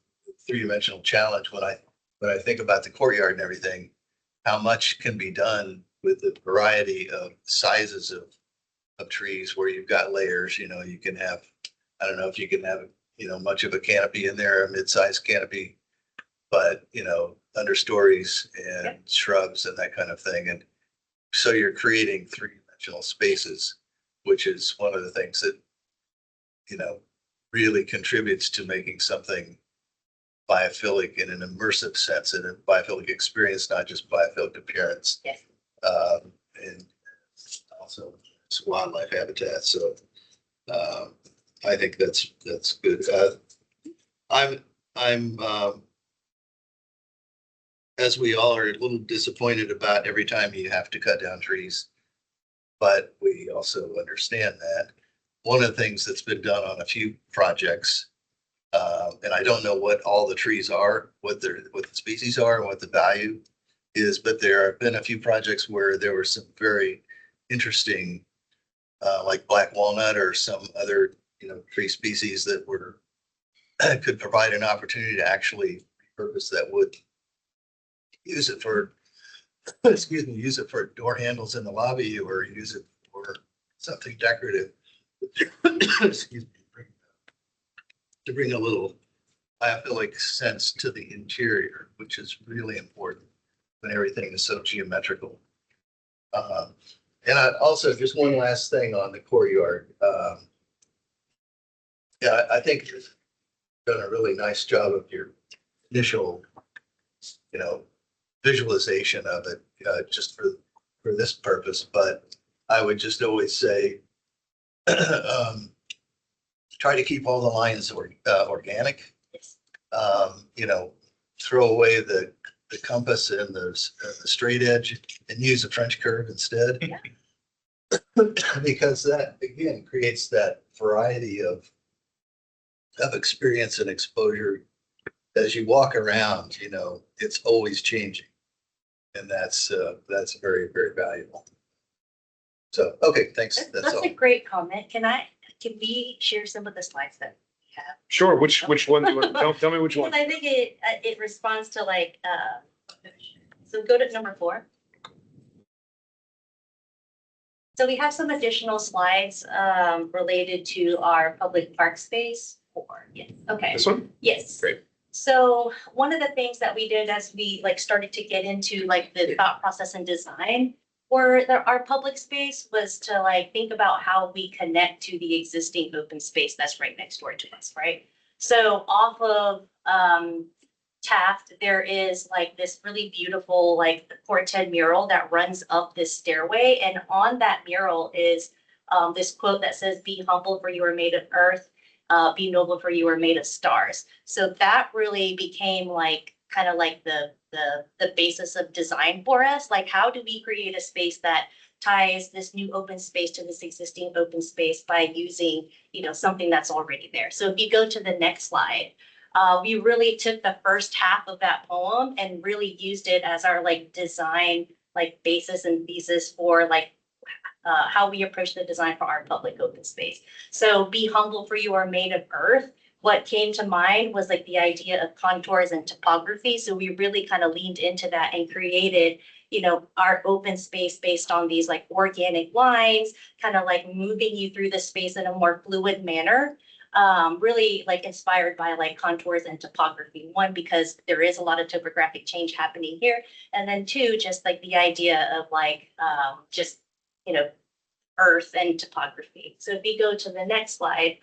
3-dimensional challenge, when I think about the courtyard and everything, how much can be done with the variety of sizes of trees where you've got layers. You know, you can have, I don't know if you can have, you know, much of a canopy in there, a mid-sized canopy, but, you know, understories and shrubs and that kind of thing. And so you're creating 3-dimensional spaces, which is one of the things that, you know, really contributes to making something biophilic in an immersive sense, and a biophilic experience, not just biophilic appearance. Yes. And also it's wildlife habitat. So I think that's good. I'm as we all are, a little disappointed about every time you have to cut down trees, but we also understand that. One of the things that's been done on a few projects, and I don't know what all the trees are, what the species are, and what the value is, but there have been a few projects where there were some very interesting, like black walnut or some other, you know, tree species that were could provide an opportunity to actually repurpose that wood, use it for, excuse me, use it for door handles in the lobby, or use it for something decorative. Excuse me, to bring a little biophilic sense to the interior, which is really important when everything is so geometrical. And also, just one last thing on the courtyard. Yeah, I think you've done a really nice job of your initial, you know, visualization of it, just for this purpose. But I would just always say, try to keep all the lines organic. You know, throw away the compass and the straight edge and use a French curve instead. Because that, again, creates that variety of experience and exposure. As you walk around, you know, it's always changing. And that's very, very valuable. So, okay, thanks. That's all. A great comment. Can we share some of the slides that we have? Sure. Which one? Tell me which one. Because I think it responds to like, so go to number 4. So we have some additional slides related to our public park space. 4, yes, okay. This one? Yes. Great. So one of the things that we did as we like started to get into like the thought process and design for our public space was to like think about how we connect to the existing open space that's right next door to us, right? So off of Taft, there is like this really beautiful like Quartet mural that runs up this stairway, and on that mural is this quote that says, "Be humble, for you are made of earth. Be noble, for you are made of stars." So that really became like kind of like the basis of design for us. Like, how do we create a space that ties this new open space to this existing open space by using, you know, something that's already there? So if you go to the next slide, we really took the first half of that poem and really used it as our like design, like basis and thesis for like how we approach the design for our public open space. So "Be humble, for you are made of earth." what came to mind was like the idea of contours and topography. So we really kind of leaned into that and created, you know, our open space based on these like organic lines, kind of like moving you through the space in a more fluid manner. Really like inspired by like contours and topography. One, because there is a lot of topographic change happening here. And then two, just like the idea of like, just, you know, earth and topography. So if you go to the next slide,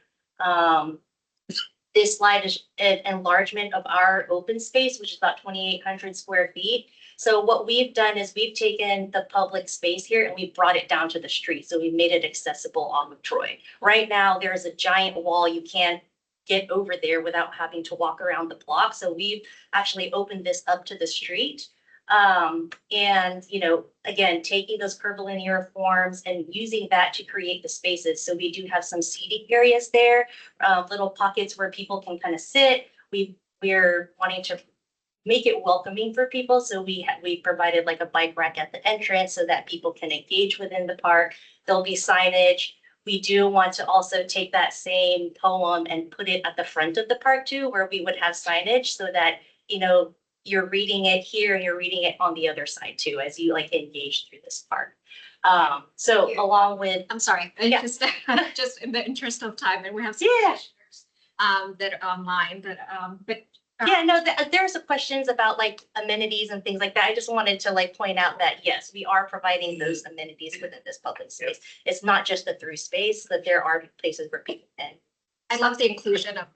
this slide is an enlargement of our open space, which is about 2,800 square feet. So what we've done is we've taken the public space here and we brought it down to the street. So we've made it accessible off of Troy. Right now, there is a giant wall. You can't get over there without having to walk around the block. So we've actually opened this up to the street. And, you know, again, taking those curvilinear forms and using that to create the spaces. So we do have some seating areas there, little pockets where people can kind of sit. We're wanting to make it welcoming for people. So we provided like a bike rack at the entrance so that people can engage within the park. There'll be signage. We do want to also take that same poem and put it at the front of the park too, where we would have signage so that, you know, you're reading it here and you're reading it on the other side too, as you like engage through this park. So along with, I'm sorry, Yeah. just in the interest of time, and we have some questions, that are online, but yeah, no, there's some questions about like amenities and things like that. I just wanted to like point out that, yes, we are providing those amenities within this public space. It's not just a through space, but there are places where people can. I love the inclusion of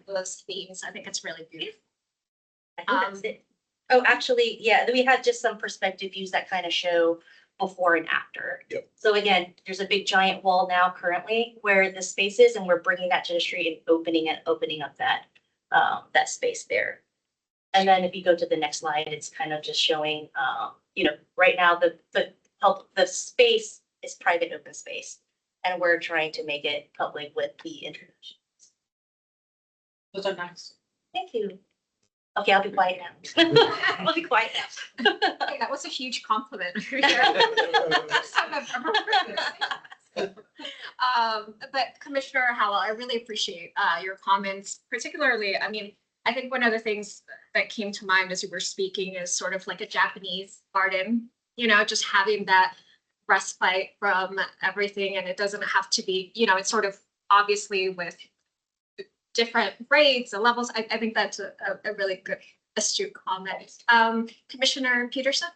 those themes. I think it's really beautiful. I think that's it. Oh, actually, yeah, we had just some perspective views that kind of show before and after. Yep. So again, there's a big giant wall now currently where the space is, and we're bringing that to the street and opening up that space there. And then if you go to the next slide, it's kind of just showing, you know, right now the space is private open space, and we're trying to make it public with the introduction. Those are nice. Thank you. Okay, I'll be quiet now. I'll be quiet now. Okay, that was a huge compliment. But Commissioner Howell, I really appreciate your comments, particularly, I mean, I think one of the things that came to mind as you were speaking is sort of like a Japanese garden, you know, just having that respite from everything, and it doesn't have to be, you know, it's sort of obviously with different grades and levels. I think that's a really good, astute comment. Commissioner Peterson?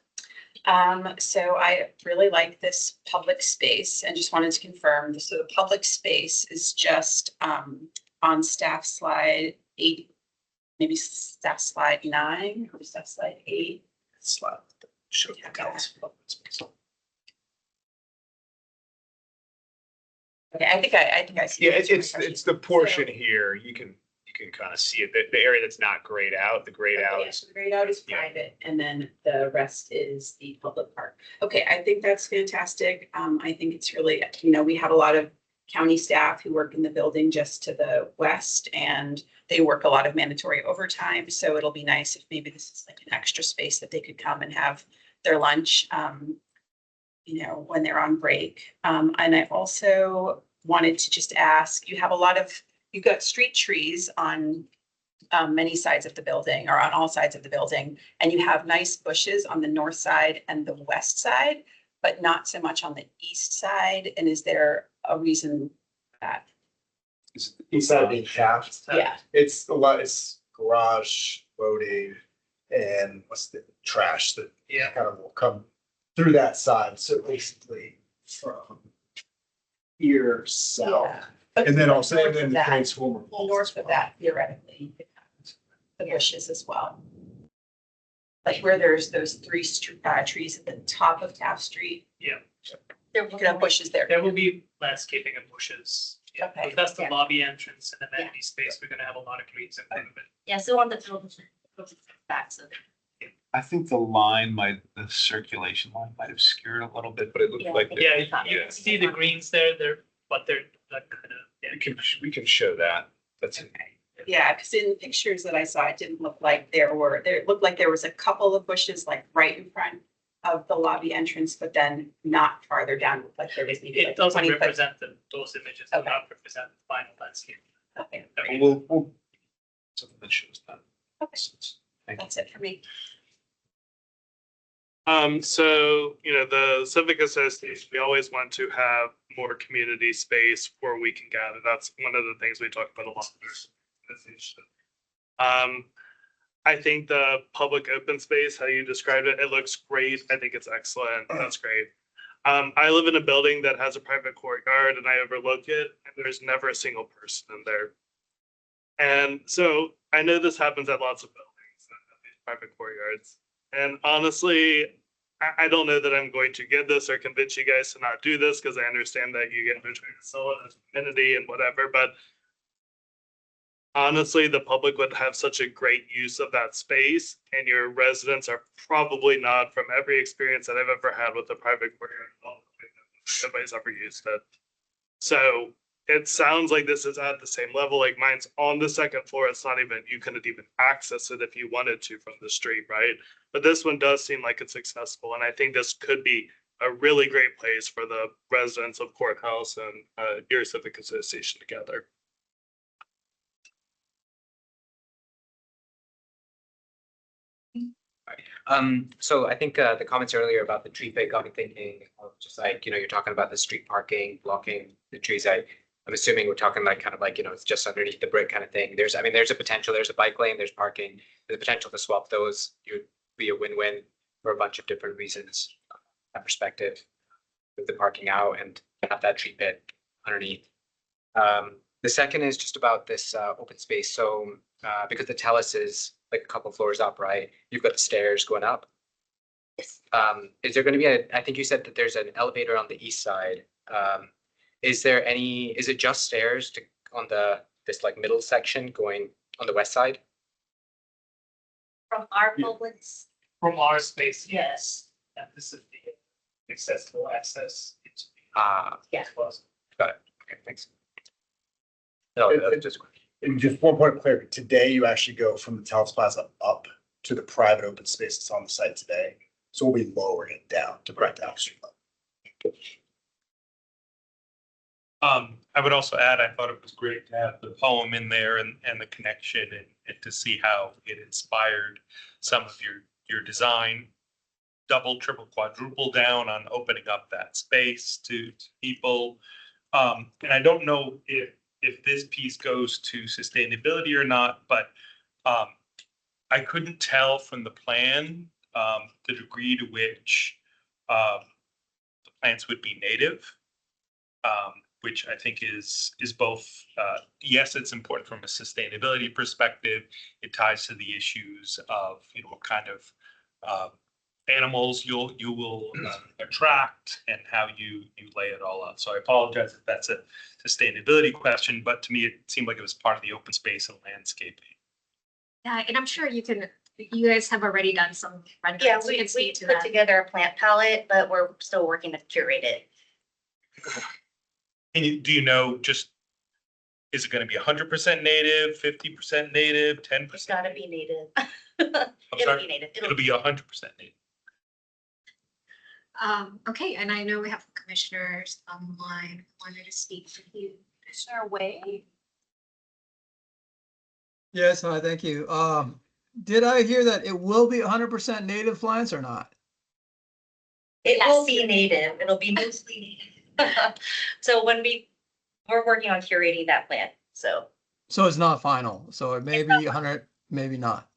So I really like this public space and just wanted to confirm. So the public space is just on staff slide 8, maybe staff slide 9 or staff slide 8. Slide. Show the counts. Okay, I think I see. Yeah, it's the portion here. You can kind of see it. The area that's not grayed out, the grayed out is. The grayed out is private, and then the rest is the public park. Okay, I think that's fantastic. I think it's really, you know, we have a lot of county staff who work in the building just to the west, and they work a lot of mandatory overtime. So it'll be nice if maybe this is like an extra space that they could come and have their lunch, you know, when they're on break. And I also wanted to just ask, you've got street trees on many sides of the building, or on all sides of the building, and you have nice bushes on the north side and the west side, but not so much on the east side. And is there a reason for that? East side being half. Yeah. It's a lot, it's garage, loading, and what's the trash that kind of will come through that side. So basically from here south. And then also, and then the transformer. North of that, theoretically, you could have the bushes as well. Like where there's those 3 trees at the top of Taft Street. Yeah. You could have bushes there. There will be landscaping and bushes. Yeah, Okay. but that's the lobby entrance and amenity space. We're gonna have a lot of trees in front of it. Yeah, so on the back, so. I think the circulation line might have skewed a little bit, but it looked like. Yeah, you can see the greens there, but they're like kind of. We can show that. That's okay. Yeah, because in the pictures that I saw, it didn't look like there looked like there was a couple of bushes like right in front of the lobby entrance, but then not farther down, like there was maybe It like doesn't 20 foot. represent those images, do Okay. not represent the final landscape. Okay, We'll. Something that shows that. that's it for me. So, the civic association, we always want to have more community space where we can gather. That's one of the things we talk about a lot in our association. I think the public open space, how you described it, it looks great. I think it's excellent. That's great. I live in a building that has a private courtyard and I overlook it and there's never a single person in there. And so I know this happens at lots of buildings that have these private courtyards. And honestly, I don't know that I'm going to get this or convince you guys to not do this because I understand that you get trying to sell it as amenity and whatever, but honestly, the public would have such a great use of that space and your residents are probably not, from every experience that I've ever had with a private courtyard, nobody's ever used it. So it sounds like this is at the same level, like mine's on the second floor. It's not even, you couldn't even access it if you wanted to from the street, right? But this one does seem like it's accessible. And I think this could be a really great place for the residents of Courthouse and your civic association together. So I think the comments earlier about the tree pit got me thinking of just like, you're talking about the street parking, blocking the trees. I'm assuming we're talking like kind of like, it's just underneath the brick kind of thing. There's a potential, there's a bike lane, there's parking, there's a potential to swap those. It would be a win-win for a bunch of different reasons. That perspective with the parking out and have that tree pit underneath. The second is just about this open space. So because the Telus is like a couple floors up, right? You've got the stairs going up. Yes. Is there going to be I think you said that there's an elevator on the east side. Is it just stairs on this like middle section going on the west side? From our publics, From our space, yes. And this is the accessible access. Yeah. Got it. Okay, thanks. No, just And just one point of clarity, today you actually go from the Taos Plaza up to the private open space that's on the site today. So we'll be lowering it down to bring it down street level. I would also add, I thought it was great to have the poem in there and the connection and to see how it inspired some of your design. Double, triple, quadruple down on opening up that space to people. And I don't know if this piece goes to sustainability or not, but I couldn't tell from the plan the degree to which the plants would be native, which I think is both, yes, it's important from a sustainability perspective. It ties to the issues of, what kind of animals you will attract and how you lay it all out. So I apologize if that's a sustainability question, but to me, it seemed like it was part of the open space and landscaping. Yeah, and I'm sure you guys have already done some renderings. yeah, You we can speak to put that. together a plant palette, but we're still working to curate it. And do you know, just, is it going to be 100% native, 50% native, 10%? It's gotta be native. It'll sorry? be native. It'll be 100% native. Okay, and I know we have commissioners online who wanted to speak to you. Commissioner Wade? Yes, hi, thank you. Did I hear that it will be 100% native plants or not? It will be native. It'll be mostly native. So we're working on curating that plant, so. So it's not final, so it may be 100, maybe not.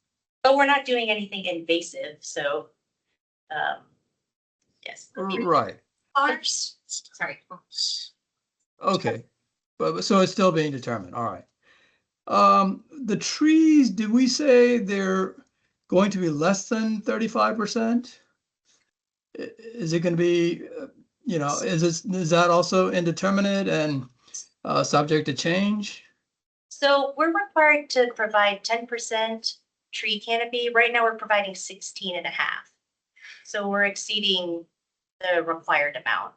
But we're not doing anything invasive, so, yes. Right, Ours, sorry. okay. But so it's still being determined, all right. The trees, did we say they're going to be less than 35%? Is it going to be, is that also indeterminate and subject to change? So we're required to provide 10% tree canopy. Right now, we're providing 16.5. So we're exceeding the required amount.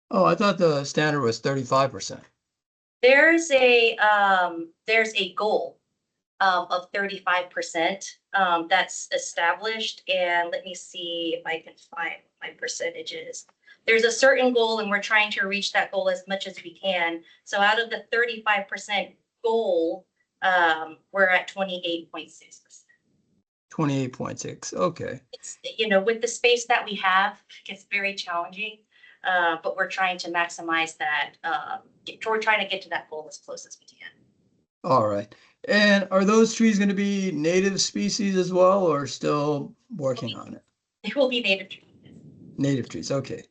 Oh, I thought the standard was 35%. There's a goal of 35% that's established, and let me see if I can find my percentages. There's a certain goal, and we're trying to reach that goal as much as we can. So out of the 35% goal, we're at 28.6%. 28.6, okay. It's, you know, with the space that we have, it's very challenging, but we're trying to maximize that. We're trying to get to that goal as close as we can. All right. And are those trees going to be native species as well, or still working on it? They will be native trees. Native trees, okay,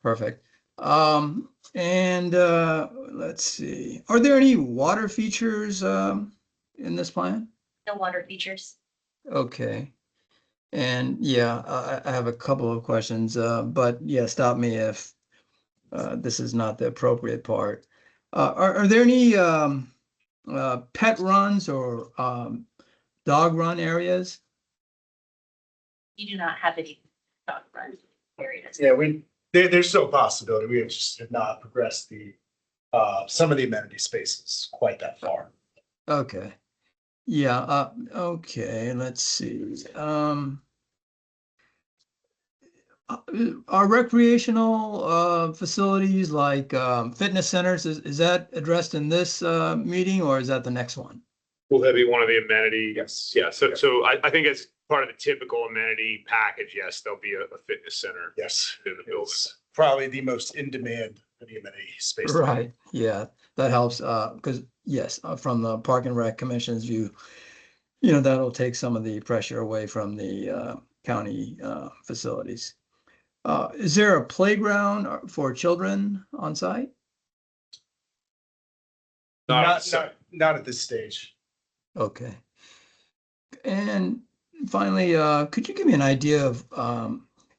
perfect. And let's see, are there any water features in this plan? No water features. Okay. And yeah, I have a couple of questions, but yeah, stop me if this is not the appropriate part. Are there any pet runs or dog run areas? You do not have any dog run areas. Yeah, there's still a possibility. We just have not progressed some of the amenity spaces quite that far. Okay. Yeah, okay, let's see. Are recreational facilities like fitness centers, is that addressed in this meeting, or is that the next one? Will that be one of the amenity? Yes. Yeah, so I think as part of the typical amenity package, yes, there'll be a fitness center. Yes. In the building. It's probably the most in demand for the amenity space. Right, yeah, that helps, because yes, from the Park and Rec Commission's view, you know, that'll take some of the pressure away from the county facilities. Is there a playground for children on site? Not at this stage. Okay. And finally, could you give me an idea of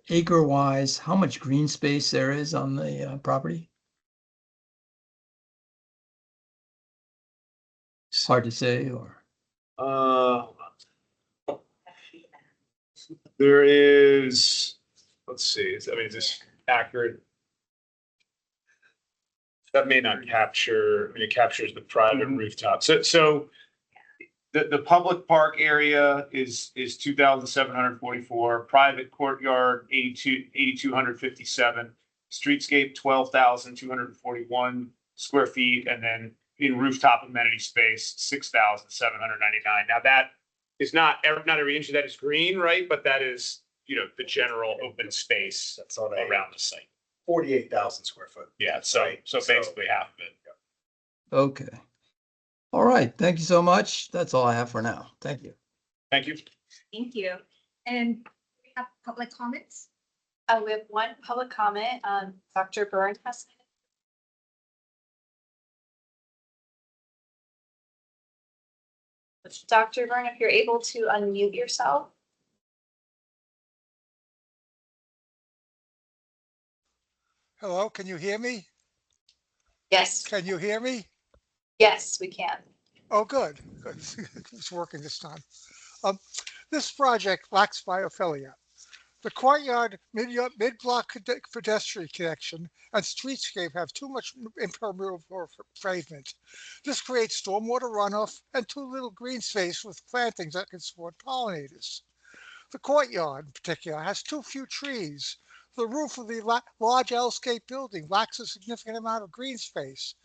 acre-wise, how much green space there is on the property? It's hard to say, or? There is, let's see, is this accurate? That may not capture, it captures the private rooftop. So the public park area is 2,744, private courtyard 8,257, streetscape 12,241 square feet, and then in rooftop amenity space 6,799. Now that is not every inch of that is green, right? But that is, the general open space That's on around the site. 48,000 square foot. Yeah, so basically half of it. Okay. All right, thank you so much. That's all I have for now. Thank you. Thank you. Thank you. And we have public comments. We have one public comment. Dr. Byrne has. Dr. Byrne, if you're able to unmute yourself. Hello, can you hear me? Yes. Can you hear me? Yes, we can. Oh, good. Good. It's working this time. This project lacks biophilia. The courtyard, mid-block pedestrian connection, and streetscape have too much impermeable pavement. This creates stormwater runoff and too little green space with plantings that can support pollinators. The courtyard, in particular, has too few trees. The roof of the large L-shaped building lacks a significant amount of green space.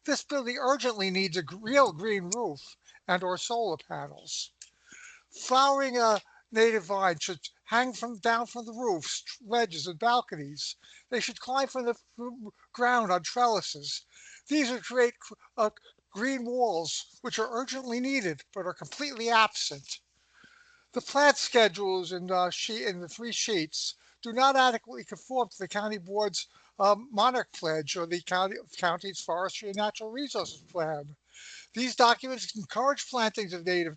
This building urgently needs a real green roof and/or solar panels. Flowering native vines should hang down from the roofs, ledges, and balconies. They should climb from the ground on trellises. These would create green walls, which are urgently needed but are completely absent. The plant schedules in the 3 sheets do not adequately conform to the county board's monarch pledge or the county's forestry and natural resources plan. These documents encourage plantings of native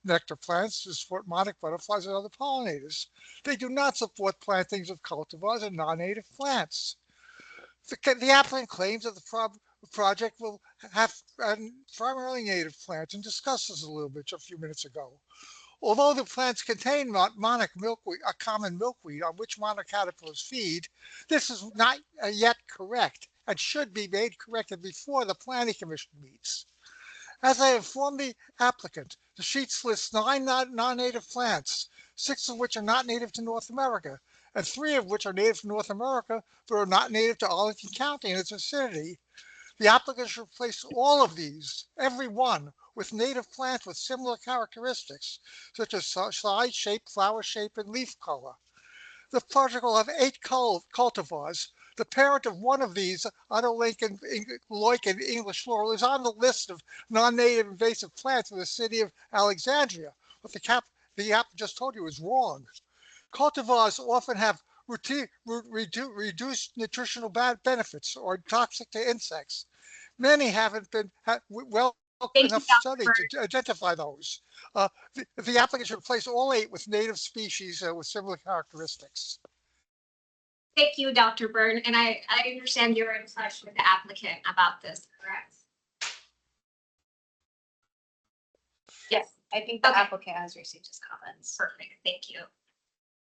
nectar plants to support monarch butterflies and other pollinators. They do not support plantings of cultivars and non-native plants. The applicant claims that the project will have primarily native plants, and discussed this a little bit a few minutes ago. Although the plants contain monarch milkweed, a common milkweed on which monarch caterpillars feed, this is not yet correct and should be made corrected before the Planning Commission meets. As I informed the applicant, the sheets list 9 non-native plants, 6 of which are not native to North America, and 3 of which are native to North America but are not native to Arlington County and its vicinity. The applicant should replace all of these, every one, with native plants with similar characteristics, such as size, shape, flower shape, and leaf color. The project will have 8 cultivars. The parent of one of these, Loic English laurel, is on the list of non-native invasive plants in the city of Alexandria. But the app just told you is wrong. Cultivars often have reduced nutritional benefits or toxic to insects. Many haven't been well enough studied to identify those. The applicant should replace all 8 with native species with similar characteristics. Thank you, Dr. Byrne, and I understand you're in touch with the applicant about this, correct? Yes, I think the applicant has received his comments. Perfect, thank you.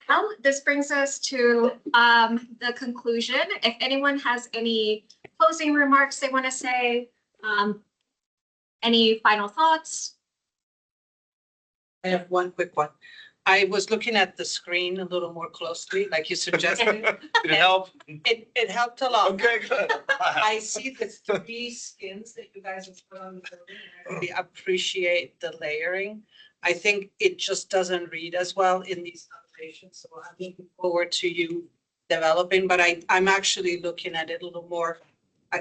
Well, this brings us to the conclusion. If anyone has any closing remarks they want to say, any final thoughts? I have one quick one. I was looking at the screen a little more closely, like you suggested. Did it help? It helped a lot. Okay, good. I see the 3 skins that you guys have put on the building. I really appreciate the layering. I think it just doesn't read as well in these elevations, so I'm looking forward to you developing, but I'm actually looking at it a little more.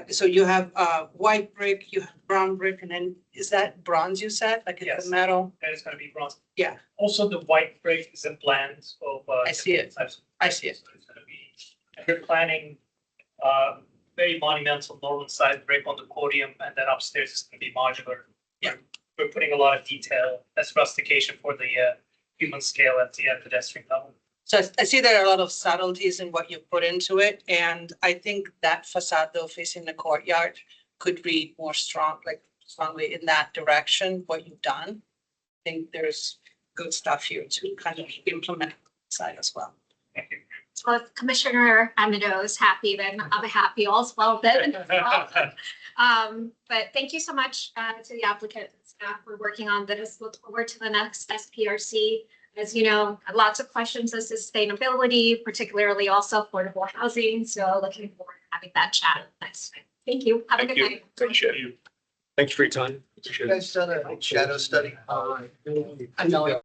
So you have white brick, you have brown brick, and then is that bronze you said, like it's metal? That is gonna be bronze. Yeah. Also, the white brick is a blend of. I see it. I see it. So it's gonna be, and we're planning very monumental northern side brick on the podium, and then upstairs is gonna be modular. Yeah. We're putting a lot of detail as rustication for the human scale at the pedestrian level. So I see there are a lot of subtleties in what you put into it, and I think that facade though facing the courtyard could read more strongly in that direction, what you've done. I think there's good stuff here to kind of implement side as well. Well, if Commissioner Amado is happy, then I'm happy as well then. But thank you so much to the applicant and staff for working on this. Look forward to the next SPRC. As you know, lots of questions of sustainability, particularly also affordable housing. So looking forward to having that chat next time. Thank you. Have a good night. Appreciate you. Thank you for your time. Appreciate You guys done a shadow study? I know.